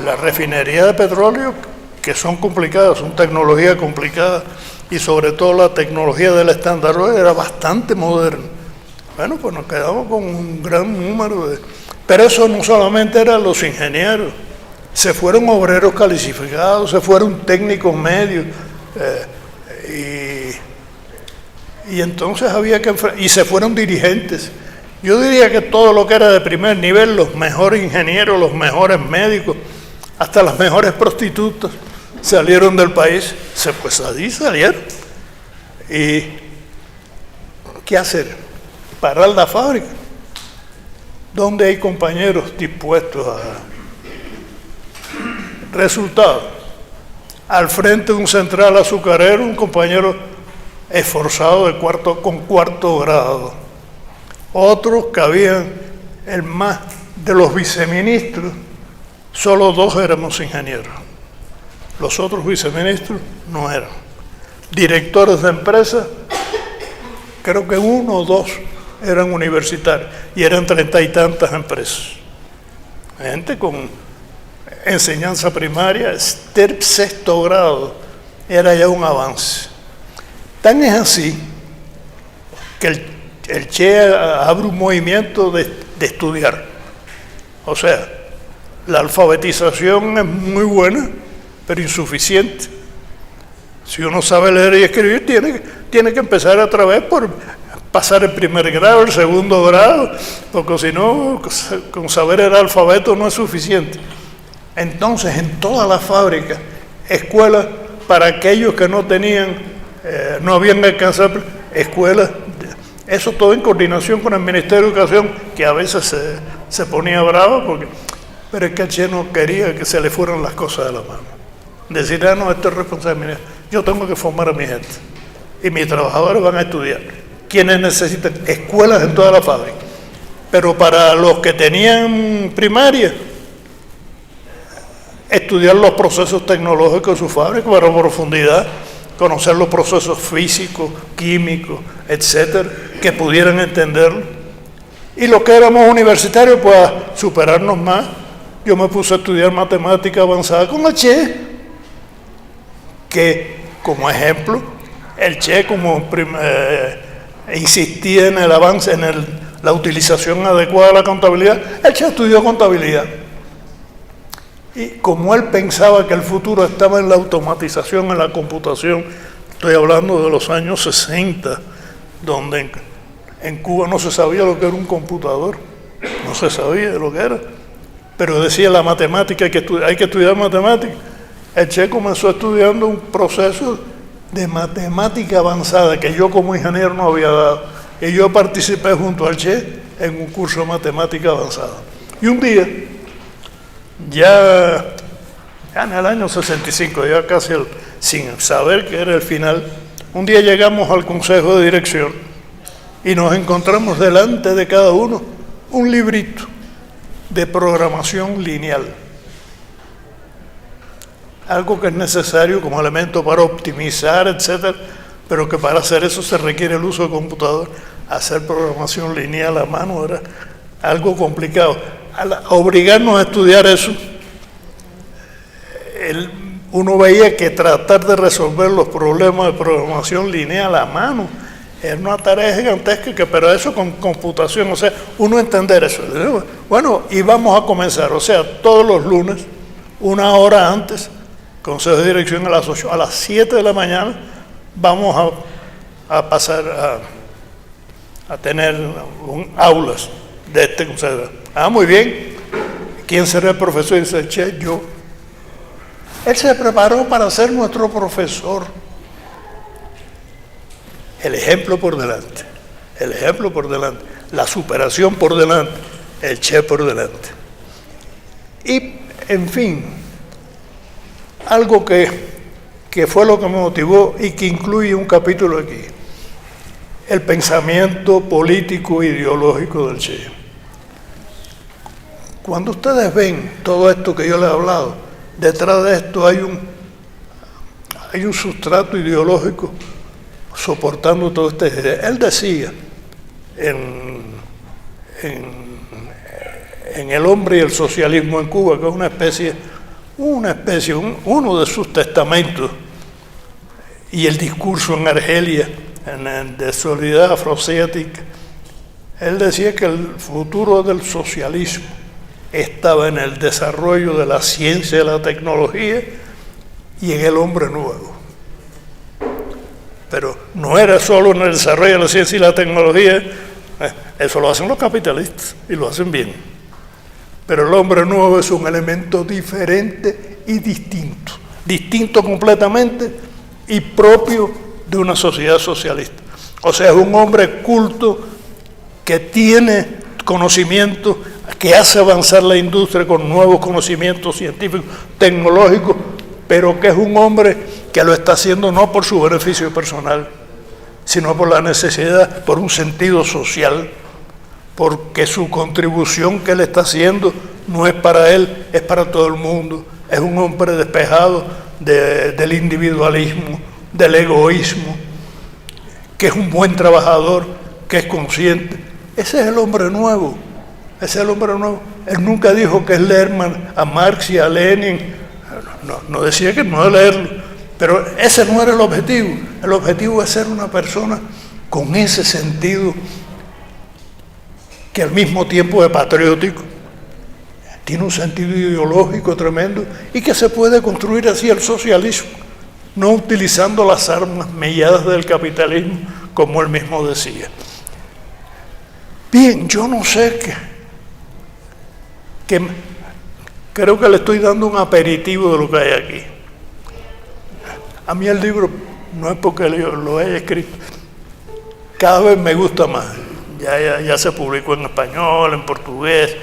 la refinería de petróleo, que son complicadas, son tecnologías complicadas, y sobre todo la tecnología del Standard Oil era bastante moderna. Bueno, pues nos quedamos con un gran número de... Pero eso no solamente eran los ingenieros, se fueron obreros calificados, se fueron técnicos medios, y entonces había que y se fueron dirigentes. Yo diría que todo lo que era de primer nivel, los mejores ingenieros, los mejores médicos, hasta las mejores prostitutas salieron del país, pues allí salieron. ¿Y qué hacer? Parar la fábrica. ¿Dónde hay compañeros dispuestos a... Resultado, al frente de un central azucarero, un compañero esforzado con cuarto grado. Otros que habían, el más de los viceministros, solo 2 éramos ingenieros. Los otros viceministros no eran. Directores de empresas, creo que 1 o 2 eran universitarios, y eran 30 y tantas empresas. Gente con enseñanza primaria, sexto grado, era ya un avance. Tan es así que el Che abre un movimiento de estudiar. O sea, la alfabetización es muy buena, pero insuficiente. Si uno sabe leer y escribir, tiene que empezar otra vez por pasar el primer grado, el segundo grado, porque si no, con saber el alfabeto no es suficiente. Entonces, en todas las fábricas, escuelas para aquellos que no tenían, no habían alcanzado escuelas, eso todo en coordinación con el Ministerio de Educación, que a veces se ponía bravo, pero es que el Che no quería que se le fueran las cosas de la mano. Decir, no, esto es responsabilidad. Yo tengo que formar a mi gente, y mis trabajadores van a estudiar. Quienes necesitan escuelas en toda la fábrica. Pero para los que tenían primaria, estudiar los procesos tecnológicos de su fábrica para profundidad, conocer los procesos físicos, químicos, etcétera, que pudieran entenderlo. Y los que éramos universitarios, pues a superarnos más. Yo me puse a estudiar matemática avanzada con el Che, que, como ejemplo, el Che insistía en el avance, en la utilización adecuada de la contabilidad. El Che estudió contabilidad. Y como él pensaba que el futuro estaba en la automatización, en la computación, estoy hablando de los años 60, donde en Cuba no se sabía lo que era un computador, no se sabía lo que era, pero decía la matemática, hay que estudiar matemática. El Che comenzó estudiando un proceso de matemática avanzada que yo como ingeniero no había dado, y yo participé junto al Che en un curso de matemática avanzada. Y un día, ya en el año 65, ya casi sin saber que era el final, un día llegamos al consejo de dirección y nos encontramos delante de cada uno un librito de programación lineal, algo que es necesario como elemento para optimizar, etcétera, pero que para hacer eso se requiere el uso de computador. Hacer programación lineal a mano era algo complicado. Al obligarnos a estudiar eso, uno veía que tratar de resolver los problemas de programación lineal a mano era una tarea gigantesca, pero eso con computación, o sea, uno entender eso. Bueno, y vamos a comenzar, o sea, todos los lunes, 1 hora antes, consejo de dirección a las 8, a las 7 de la mañana, vamos a pasar a tener aulas de este consejo. Muy bien. ¿Quién será el profesor? Dice el Che, yo. Él se preparó para ser nuestro profesor. El ejemplo por delante, el ejemplo por delante, la superación por delante, el Che por delante. Y, en fin, algo que fue lo que me motivó y que incluye un capítulo aquí, el pensamiento político e ideológico del Che. Cuando ustedes ven todo esto que yo les he hablado, detrás de esto hay un sustrato ideológico soportando todo este. Él decía en El hombre y el socialismo en Cuba, que es uno de sus testamentos, y el discurso en Argelia, de solidaridad afroasiática, él decía que el futuro del socialismo estaba en el desarrollo de la ciencia y la tecnología y en el hombre nuevo. Pero no era solo en el desarrollo de la ciencia y la tecnología, eso lo hacen los capitalistas y lo hacen bien. Pero el hombre nuevo es un elemento diferente y distinto completamente y propio de una sociedad socialista. O sea, es un hombre culto que tiene conocimiento, que hace avanzar la industria con nuevos conocimientos científicos, tecnológicos, pero que es un hombre que lo está haciendo no por su beneficio personal, sino por la necesidad, por un sentido social, porque su contribución que él está haciendo no es para él, es para todo el mundo. Es un hombre despejado del individualismo, del egoísmo, que es un buen trabajador, que es consciente. Ese es el hombre nuevo. Ese es el hombre nuevo. Él nunca dijo que es leer a Marx y a Lenin. No decía que no es leerlo. Pero ese no era el objetivo. El objetivo es ser una persona con ese sentido que al mismo tiempo es patriótico, tiene un sentido ideológico tremendo y que se puede construir así el socialismo, no utilizando las armas melladas del capitalismo, como él mismo decía. Bien, yo no sé creo que le estoy dando un aperitivo de lo que hay aquí. A mí el libro, no es porque lo haya escrito, cada vez me gusta más. Ya se publicó en español, en portugués,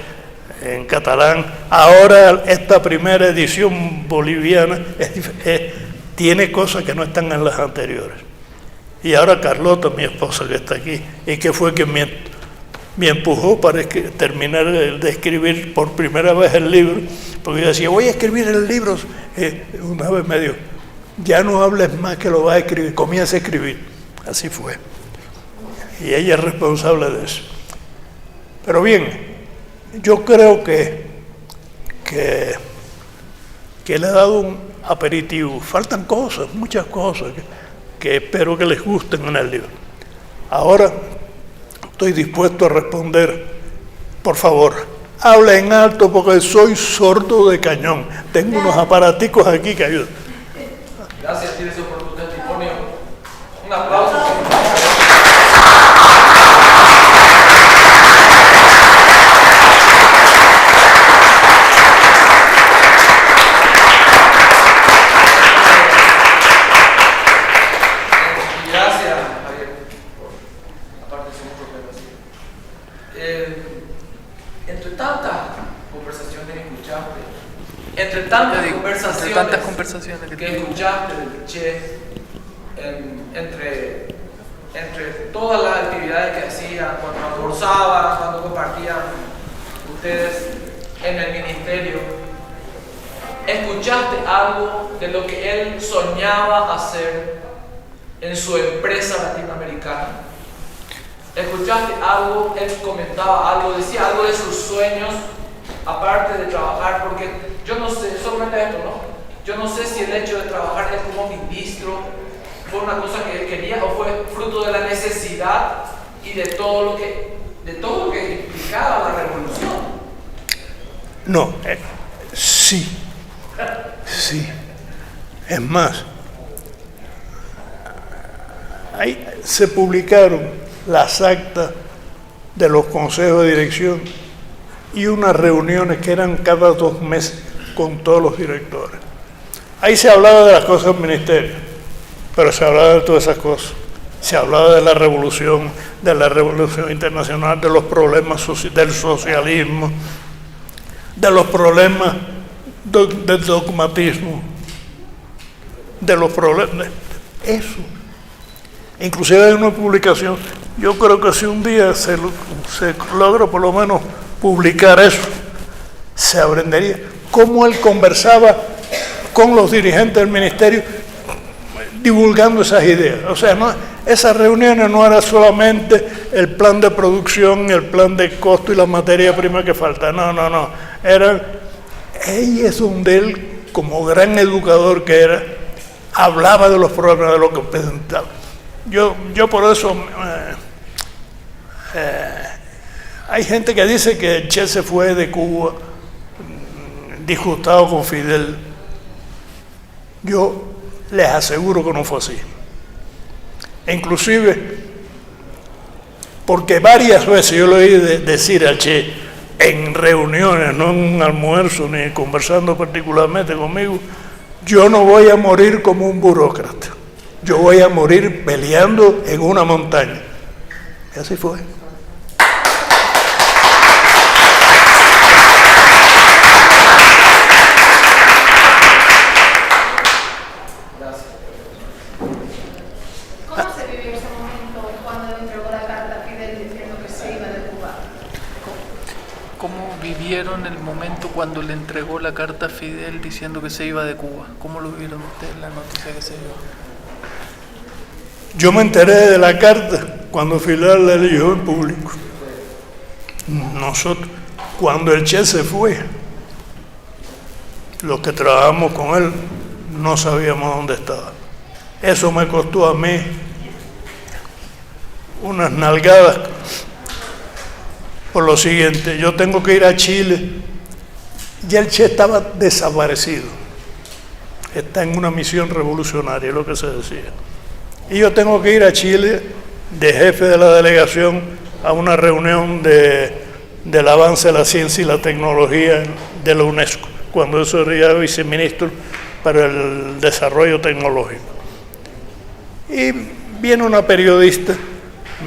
en catalán. Ahora esta primera edición boliviana tiene cosas que no están en las anteriores. Y ahora Carlota, mi esposa que está aquí, y que fue quien me empujó para terminar de escribir por primera vez el libro, porque yo decía, voy a escribir el libro. Una vez me dijo, ya no hables más que lo vas a escribir, comienza a escribir. Así fue. Y ella es responsable de eso. Pero bien, yo creo que le he dado aperitivos, faltan cosas, muchas cosas que espero que les gusten en el libro. Ahora estoy dispuesto a responder. Por favor, hablen alto porque soy sordo de cañón. Tengo unos aparaticos aquí que ayudan. Gracias, Tirso, por tu testimonio. Un aplauso. Entre tantas conversaciones que escuchaste del Che, entre todas las actividades que hacían, cuando almorzaban, cuando compartían ustedes en el ministerio, ¿escuchaste algo de lo que él soñaba hacer en su empresa latinoamericana? ¿Escuchaste algo? Él comentaba algo, decía algo de sus sueños, aparte de trabajar, porque yo no sé, solamente esto, ¿no? Yo no sé si el hecho de trabajar él como ministro fue una cosa que él quería o fue fruto de la necesidad y de todo lo que implicaba la revolución. No, sí. Es más, ahí se publicaron las actas de los consejos de dirección y unas reuniones que eran cada 2 meses con todos los directores. Ahí se hablaba de las cosas del ministerio, pero se hablaba de todas esas cosas. Se hablaba de la revolución internacional, de los problemas del socialismo, de los problemas del dogmatismo, de los problemas, eso. Inclusive hay una publicación, yo creo que si un día se logra por lo menos publicar eso, se aprendería cómo él conversaba con los dirigentes del ministerio divulgando esas ideas. O sea, esas reuniones no era solamente el plan de producción, el plan de costo y la materia prima que falta, no. Ahí es donde él, como gran educador que era, hablaba de los problemas, de lo que presentaba. Yo por eso... hay gente que dice que el Che se fue de Cuba disgustado con Fidel. Yo les aseguro que no fue así. Inclusive, porque varias veces yo le oí decir al Che, en reuniones, no en un almuerzo, ni conversando particularmente conmigo, yo no voy a morir como un burócrata, yo voy a morir peleando en una montaña. Y así fue. El momento cuando le entregó la carta a Fidel diciendo que se iba de Cuba? ¿Cómo lo vieron ustedes la noticia que se dio? Yo me enteré de la carta cuando Fidel la leyó en público. Nosotros, cuando el Che se fue, los que trabajamos con él no sabíamos dónde estaba. Eso me costó a mí unas nalgadas. Por lo siguiente, yo tengo que ir a Chile, ya el Che estaba desaparecido, está en una misión revolucionaria, es lo que se decía, y yo tengo que ir a Chile de jefe de la delegación a una reunión del avance de la ciencia y la tecnología de la UNESCO, cuando eso era viceministro para el desarrollo tecnológico. Y viene una periodista,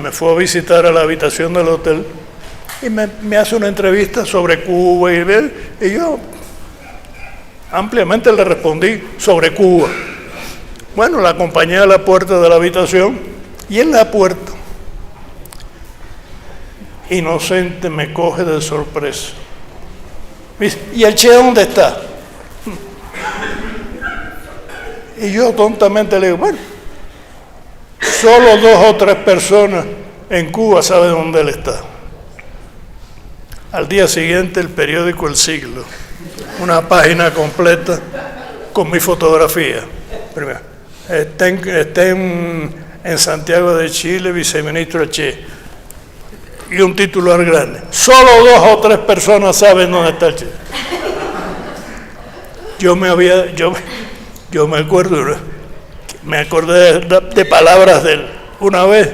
me fue a visitar a la habitación del hotel, y me hace una entrevista sobre Cuba y yo ampliamente le respondí sobre Cuba. Bueno, la acompañé a la puerta de la habitación y en la puerta, inocente, me coge de sorpresa. Me dice, ¿y el Che dónde está? Y yo tontamente le digo, bueno, solo 2 o 3 personas en Cuba saben dónde él está. Al día siguiente el periódico El Siglo, una página completa con mi fotografía. Primero, estén en Santiago de Chile, viceministro del Che. Y un titular grande. Solo 2 o 3 personas saben dónde está el Che. Yo me acuerdo, me acordé de palabras de él. Una vez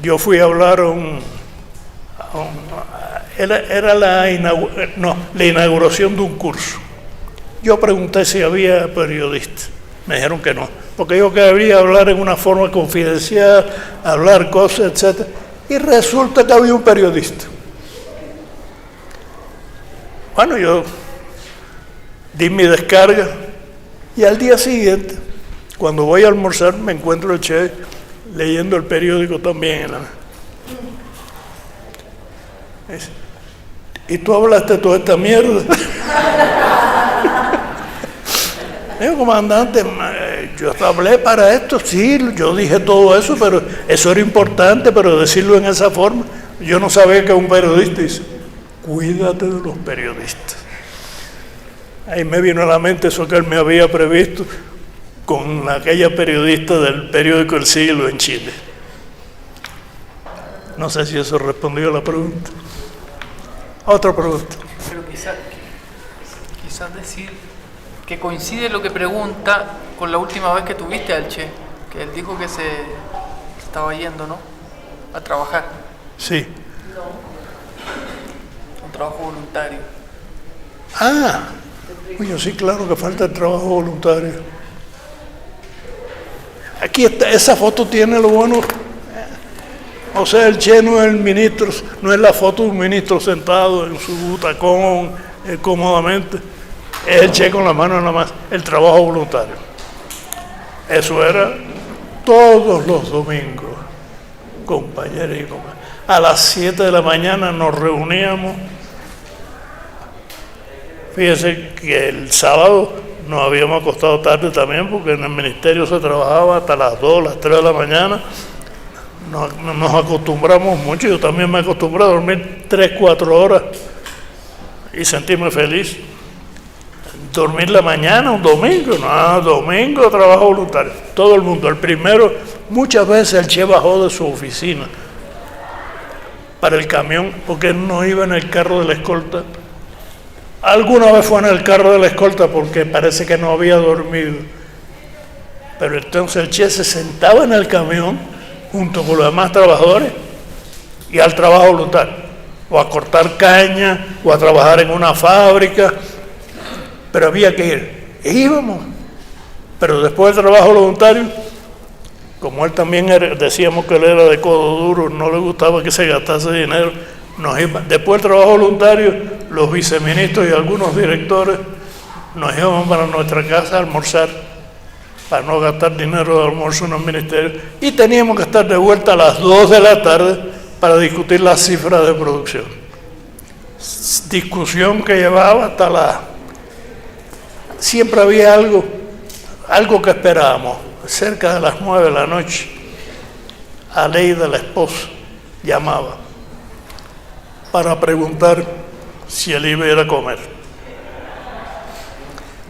yo fui a hablar era la inauguración de un curso. Yo pregunté si había periodistas. Me dijeron que no, porque yo quería hablar en una forma confidencial, hablar cosas, etc. Y resulta que había un periodista. Bueno, yo di mi descarga y al día siguiente, cuando voy a almorzar, me encuentro el Che leyendo el periódico también. Dice, ¿y tú hablaste toda esta mierda? Digo, comandante, yo hablé para esto, sí, yo dije todo eso, pero eso era importante, pero decirlo en esa forma, yo no sabía que un periodista dice, cuídate de los periodistas. Ahí me vino a la mente eso que él me había previsto con aquella periodista del periódico El Siglo en Chile. No sé si eso respondió a la pregunta. Otra pregunta. Pero quizás decir que coincide lo que pregunta con la última vez que tuviste al Che, que él dijo que se estaba yendo, ¿no?, a trabajar. Sí. Un trabajo voluntario. Ah, oye, sí, claro que falta el trabajo voluntario. Aquí está, esa foto tiene lo bueno. O sea, el Che no es el ministro, no es la foto de un ministro sentado en su butacón cómodamente. Es el Che con la mano en la masa, el trabajo voluntario. Eso era todos los domingos, compañeros y compañeras. A las 7 de la mañana nos reuníamos. Fíjense que el sábado nos habíamos acostado tarde también, porque en el ministerio se trabajaba hasta las 2, las 3 de la mañana. Nos acostumbramos mucho, yo también me acostumbré a dormir 3-4 horas y sentirme feliz. Dormir la mañana, un domingo, no, domingo trabajo voluntario. Todo el mundo, el primero, muchas veces el Che bajó de su oficina para el camión, porque él no iba en el carro de la escolta. Alguna vez fue en el carro de la escolta porque parece que no había dormido. Pero entonces el Che se sentaba en el camión junto con los demás trabajadores y al trabajo voluntario, o a cortar caña, o a trabajar en una fábrica. Pero había que ir, e íbamos. Pero después del trabajo voluntario, como él también decíamos que él era de codo duro, no le gustaba que se gastase dinero, después del trabajo voluntario, los viceministros y algunos directores nos íbamos para nuestra casa a almorzar, para no gastar dinero de almuerzo en el ministerio, y teníamos que estar de vuelta a las 2 de la tarde para discutir las cifras de producción. Discusión que llevaba hasta siempre había algo que esperábamos. Cerca de las 9 de la noche, Aleida, la esposa, llamaba para preguntar si él iba a ir a comer.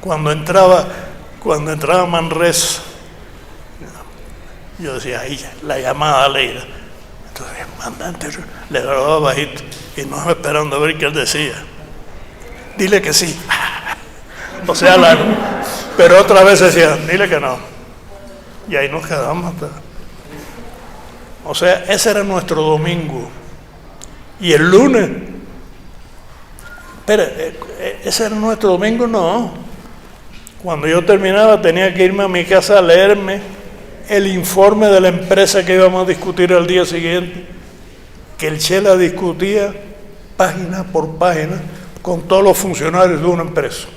Cuando entraba Manresa, yo decía, ahí, la llamada Aleida. Entonces, mandante, le grababa bajito y nos esperando a ver qué él decía. Dile que sí. O sea, pero otra vez decía, dile que no. Y ahí nos quedamos hasta. O sea, ese era nuestro domingo. Y el lunes, ese era nuestro domingo, no. Cuando yo terminaba tenía que irme a mi casa a leerme el informe de la empresa que íbamos a discutir al día siguiente, que el Che la discutía página por página con todos los funcionarios de una empresa.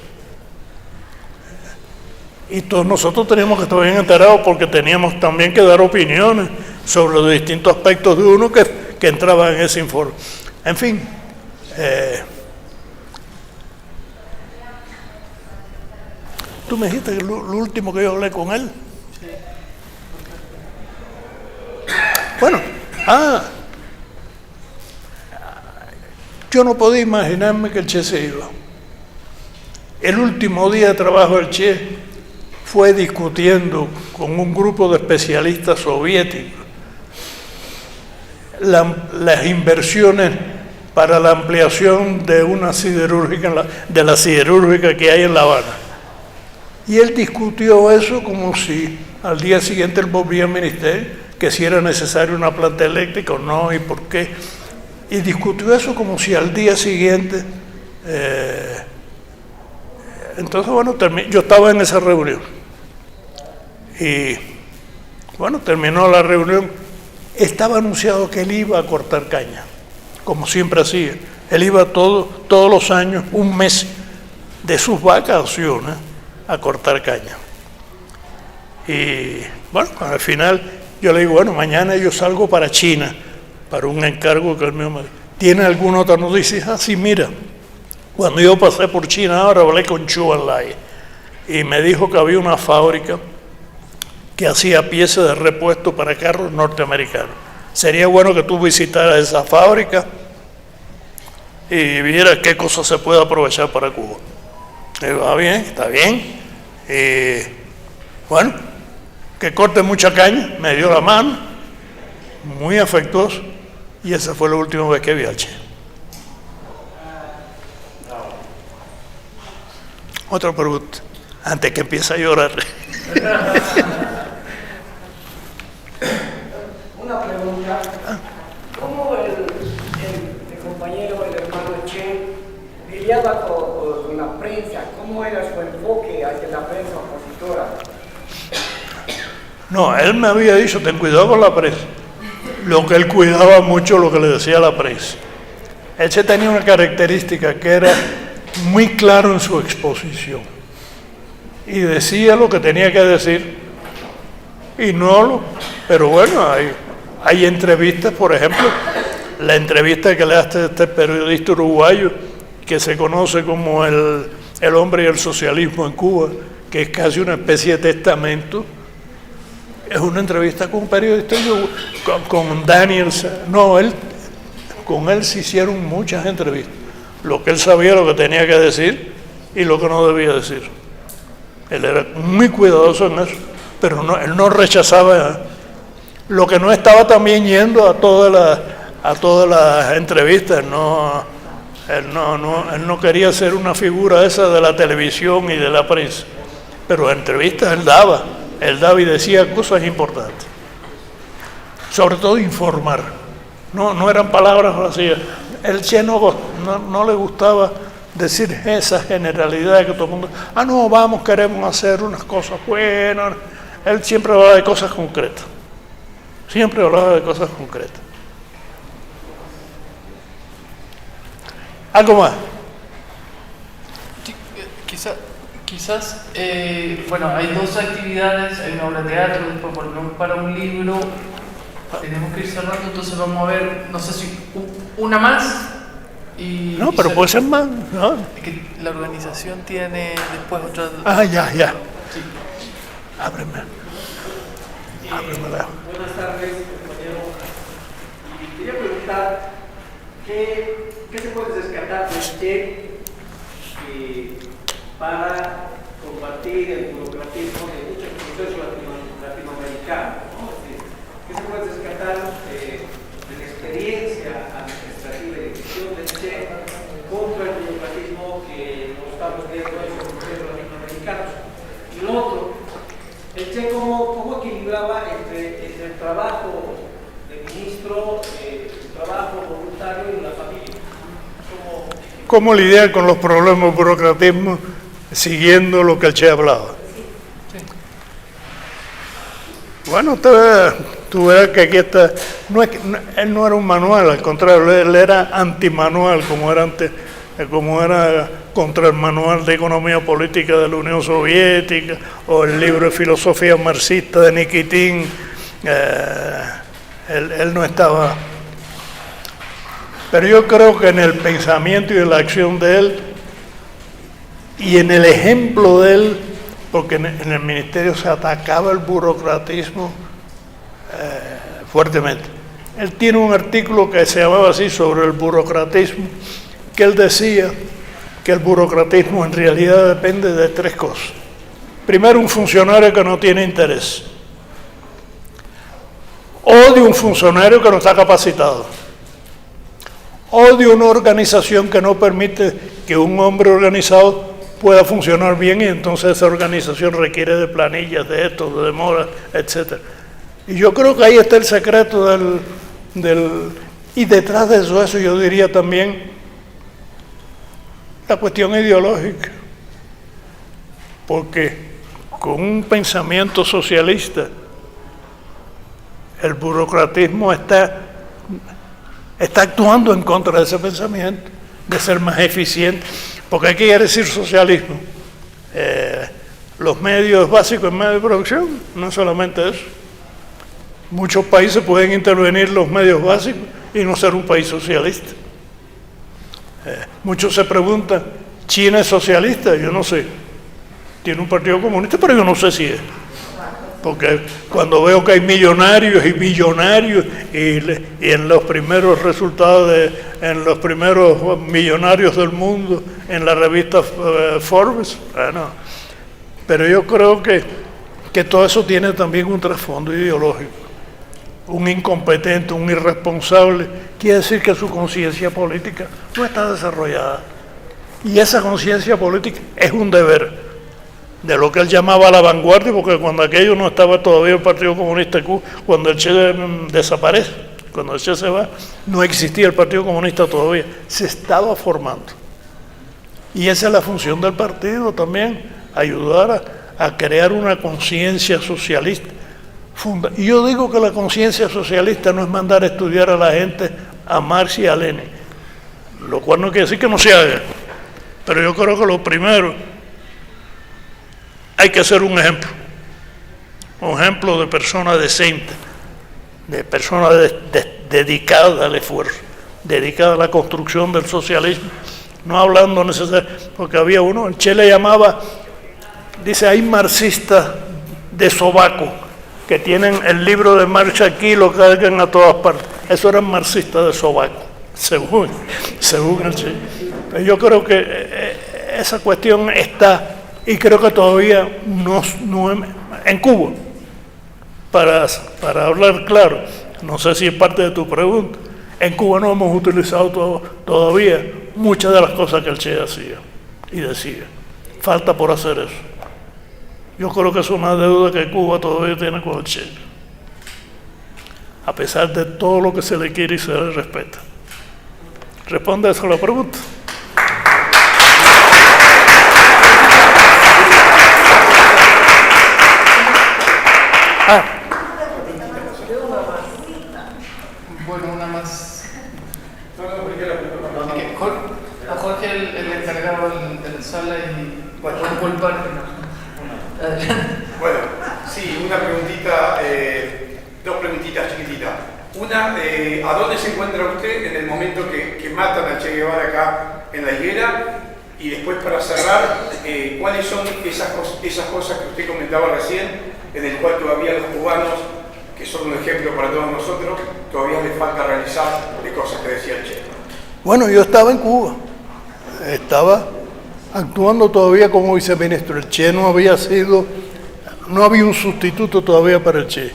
Y todos nosotros teníamos que estar bien enterados porque teníamos también que dar opiniones sobre los distintos aspectos de uno que entraba en ese informe. En fin, tú me dijiste que lo último que yo hablé con él. Bueno, yo no podía imaginarme que el Che se iba. El último día de trabajo del Che fue discutiendo con un grupo de especialistas soviéticos las inversiones para la ampliación de una siderúrgica, de la siderúrgica que hay en La Habana. Y él discutió eso como si al día siguiente él volvía al ministerio, que si era necesario una planta eléctrica o no, y por qué. Y discutió eso como si al día siguiente... entonces, bueno, yo estaba en esa reunión. Y, bueno, terminó la reunión. Estaba anunciado que él iba a cortar caña, como siempre hacía. Él iba todos los años, un mes de sus vacaciones, a cortar caña. Y, bueno, al final yo le digo, bueno, mañana yo salgo para China, para un encargo que el mío me dio. ¿Tiene alguna otra noticia? Ah, sí, mira, cuando yo pasé por China ahora hablé con Zhou Enlai y me dijo que había una fábrica que hacía piezas de repuesto para carros norteamericanos. Sería bueno que tú visitaras esa fábrica y vieras qué cosas se puede aprovechar para Cuba. Y digo, bien, está bien. Bueno, que corte mucha caña, me dio la mano, muy afectuoso, y esa fue la última vez que vi al Che. Otra pregunta, antes que empiece a llorar. Una pregunta. ¿Cómo el compañero, el hermano Che, lidiaba con la prensa? ¿Cómo era su enfoque hacia la prensa opositora? No, él me había dicho, ten cuidado con la prensa. Lo que él cuidaba mucho, lo que le decía a la prensa. Él Che tenía una característica que era muy claro en su exposición. Y decía lo que tenía que decir. Y pero bueno, hay entrevistas, por ejemplo, la entrevista que le hace este periodista uruguayo, que se conoce como el hombre y el socialismo en Cuba, que es casi una especie de testamento. Es una entrevista con un periodista, con Daniel. No, con él se hicieron muchas entrevistas. Lo que él sabía, lo que tenía que decir y lo que no debía decir. Él era muy cuidadoso en eso, pero él no rechazaba. Lo que no estaba también yendo a todas las entrevistas. Él no quería ser una figura esa de la televisión y de la prensa. Pero entrevistas él daba y decía cosas importantes. Sobre todo informar. No eran palabras vacías. El Che no le gustaba decir esa generalidad que todo el mundo, no, queremos hacer unas cosas buenas. Él siempre hablaba de cosas concretas. ¿Algo más? Quizás, bueno, hay dos actividades, hay una obra de teatro, después volvemos para un libro, tenemos que ir cerrando, entonces vamos a ver, no sé si una más. No, pero puede ser más, ¿no? Es que la organización tiene después otra... Ya. Sí. Ábremela. Buenas tardes, compañero. Y quería preguntar, ¿qué se puede rescatar de usted para combatir el burocratismo de muchos procesos latinoamericanos, ¿no? ¿Qué se puede rescatar de la experiencia administrativa y de gestión del Che contra el burocratismo que nos estamos viendo en los procesos latinoamericanos? Y lo otro, el Che cómo equilibraba entre el trabajo de ministro, el trabajo voluntario y la familia. ¿Cómo lidiar con los problemas del burocratismo siguiendo lo que el Che hablaba? Sí. Bueno, tú verás que aquí está. Él no era un manual, al contrario, él era antimanual, como era contra el manual de economía política de la Unión Soviética o el libro de filosofía marxista de Nikitin. Él no estaba. Pero yo creo que en el pensamiento y en la acción de él y en el ejemplo de él, porque en el ministerio se atacaba el burocratismo fuertemente. Él tiene un artículo que se llamaba así sobre el burocratismo, que él decía que el burocratismo en realidad depende de tres cosas. Primero, un funcionario que no tiene interés, o de un funcionario que no está capacitado, o de una organización que no permite que un hombre organizado pueda funcionar bien, y entonces esa organización requiere de planillas, de esto, de demora, etc. Y yo creo que ahí está el secreto y detrás de eso yo diría también la cuestión ideológica, porque con un pensamiento socialista el burocratismo está actuando en contra de ese pensamiento, de ser más eficiente. Porque ¿qué quiere decir socialismo? Los medios básicos en medios de producción, no solamente eso. Muchos países pueden intervenir los medios básicos y no ser un país socialista. Muchos se preguntan, ¿China es socialista? Yo no sé. Tiene un partido comunista, pero yo no sé si es. Porque cuando veo que hay millonarios y millonarios, y en los primeros resultados, en los primeros millonarios del mundo, en la revista Forbes, bueno, pero yo creo que todo eso tiene también un trasfondo ideológico. Un incompetente, un irresponsable, quiere decir que su conciencia política no está desarrollada. Y esa conciencia política es un deber de lo que él llamaba la vanguardia, porque cuando aquello no estaba todavía el Partido Comunista de Cuba, cuando el Che desaparece, cuando el Che se va, no existía el Partido Comunista todavía, se estaba formando. Y esa es la función del partido también, ayudar a crear una conciencia socialista. Y yo digo que la conciencia socialista no es mandar a estudiar a la gente a Marx y a Lenin, lo cual no quiere decir que no se haga, pero yo creo que lo primero, hay que ser un ejemplo de persona decente, de persona dedicada al esfuerzo, dedicada a la construcción del socialismo, no hablando necesariamente, porque había uno, el Che le llamaba, dice, hay marxistas de sobaco, que tienen el libro de Marx aquí y lo cargan a todas partes. Eso eran marxistas de sobaco, según el Che. Pero yo creo que esa cuestión está, y creo que todavía no en Cuba, para hablar claro, no sé si es parte de tu pregunta, en Cuba no hemos utilizado todavía muchas de las cosas que el Che hacía y decía. Falta por hacer eso. Yo creo que es una deuda que Cuba todavía tiene con el Che, a pesar de todo lo que se le quiere y se le respeta. ¿Responde eso a la pregunta? Bueno, una más. Jorge, el encargado del sala y por parte. Bueno, sí, una preguntita, dos preguntitas chiquititas. Una, ¿a dónde se encuentra usted en el momento que matan a Che Guevara acá en la higuera? Y después, para cerrar, ¿cuáles son esas cosas que usted comentaba recién, en el cual todavía los cubanos, que son un ejemplo para todos nosotros, todavía les falta realizar de cosas que decía el Che? Bueno, yo estaba en Cuba, estaba actuando todavía como viceministro. El Che no había un sustituto todavía para el Che.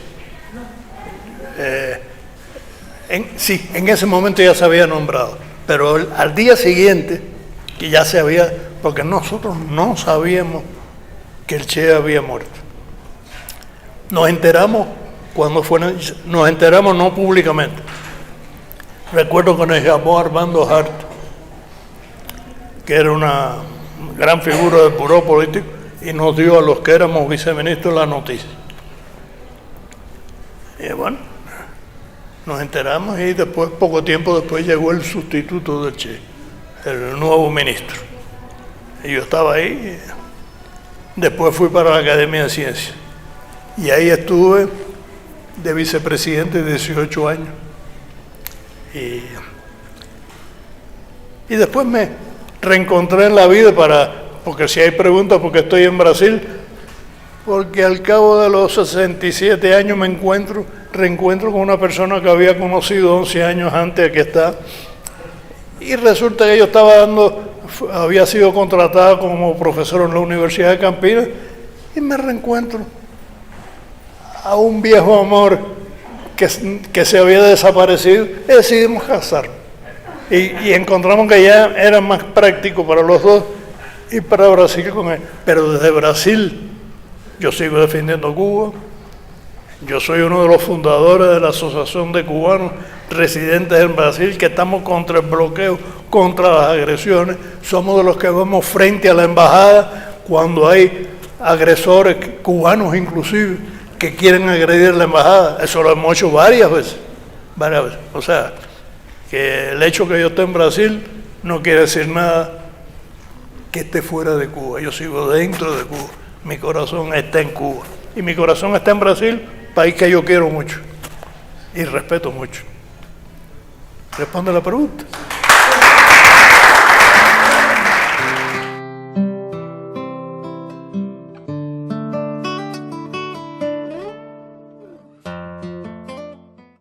Sí, en ese momento ya se había nombrado, pero al día siguiente, que ya se había, porque nosotros no sabíamos que el Che había muerto. Nos enteramos nos enteramos no públicamente. Recuerdo que nos llamó Armando Hart, que era una gran figura del buró político, y nos dio a los que éramos viceministros la noticia. Y bueno, nos enteramos y después, poco tiempo después, llegó el sustituto del Che, el nuevo ministro. Y yo estaba ahí. Después fui para la Academia de Ciencias. Y ahí estuve de vicepresidente 18 años. Y después me reencontré en la vida porque si hay preguntas, porque estoy en Brasil, porque al cabo de los 67 años me reencuentro con una persona que había conocido 11 años antes de que está, y resulta que yo había sido contratado como profesor en la Universidad de Campinas, y me reencuentro a un viejo amor que se había desaparecido y decidimos casarnos. Y encontramos que ya era más práctico para los dos ir para Brasil con él. Pero desde Brasil yo sigo defendiendo Cuba. Yo soy uno de los fundadores de la Asociación de Cubanos Residentes en Brasil, que estamos contra el bloqueo, contra las agresiones. Somos de los que vamos frente a la embajada cuando hay agresores cubanos inclusive que quieren agredir la embajada. Eso lo hemos hecho varias veces. O sea, que el hecho que yo esté en Brasil no quiere decir nada que esté fuera de Cuba. Yo sigo dentro de Cuba. Mi corazón está en Cuba. Y mi corazón está en Brasil, país que yo quiero mucho y respeto mucho. ¿Responde la pregunta?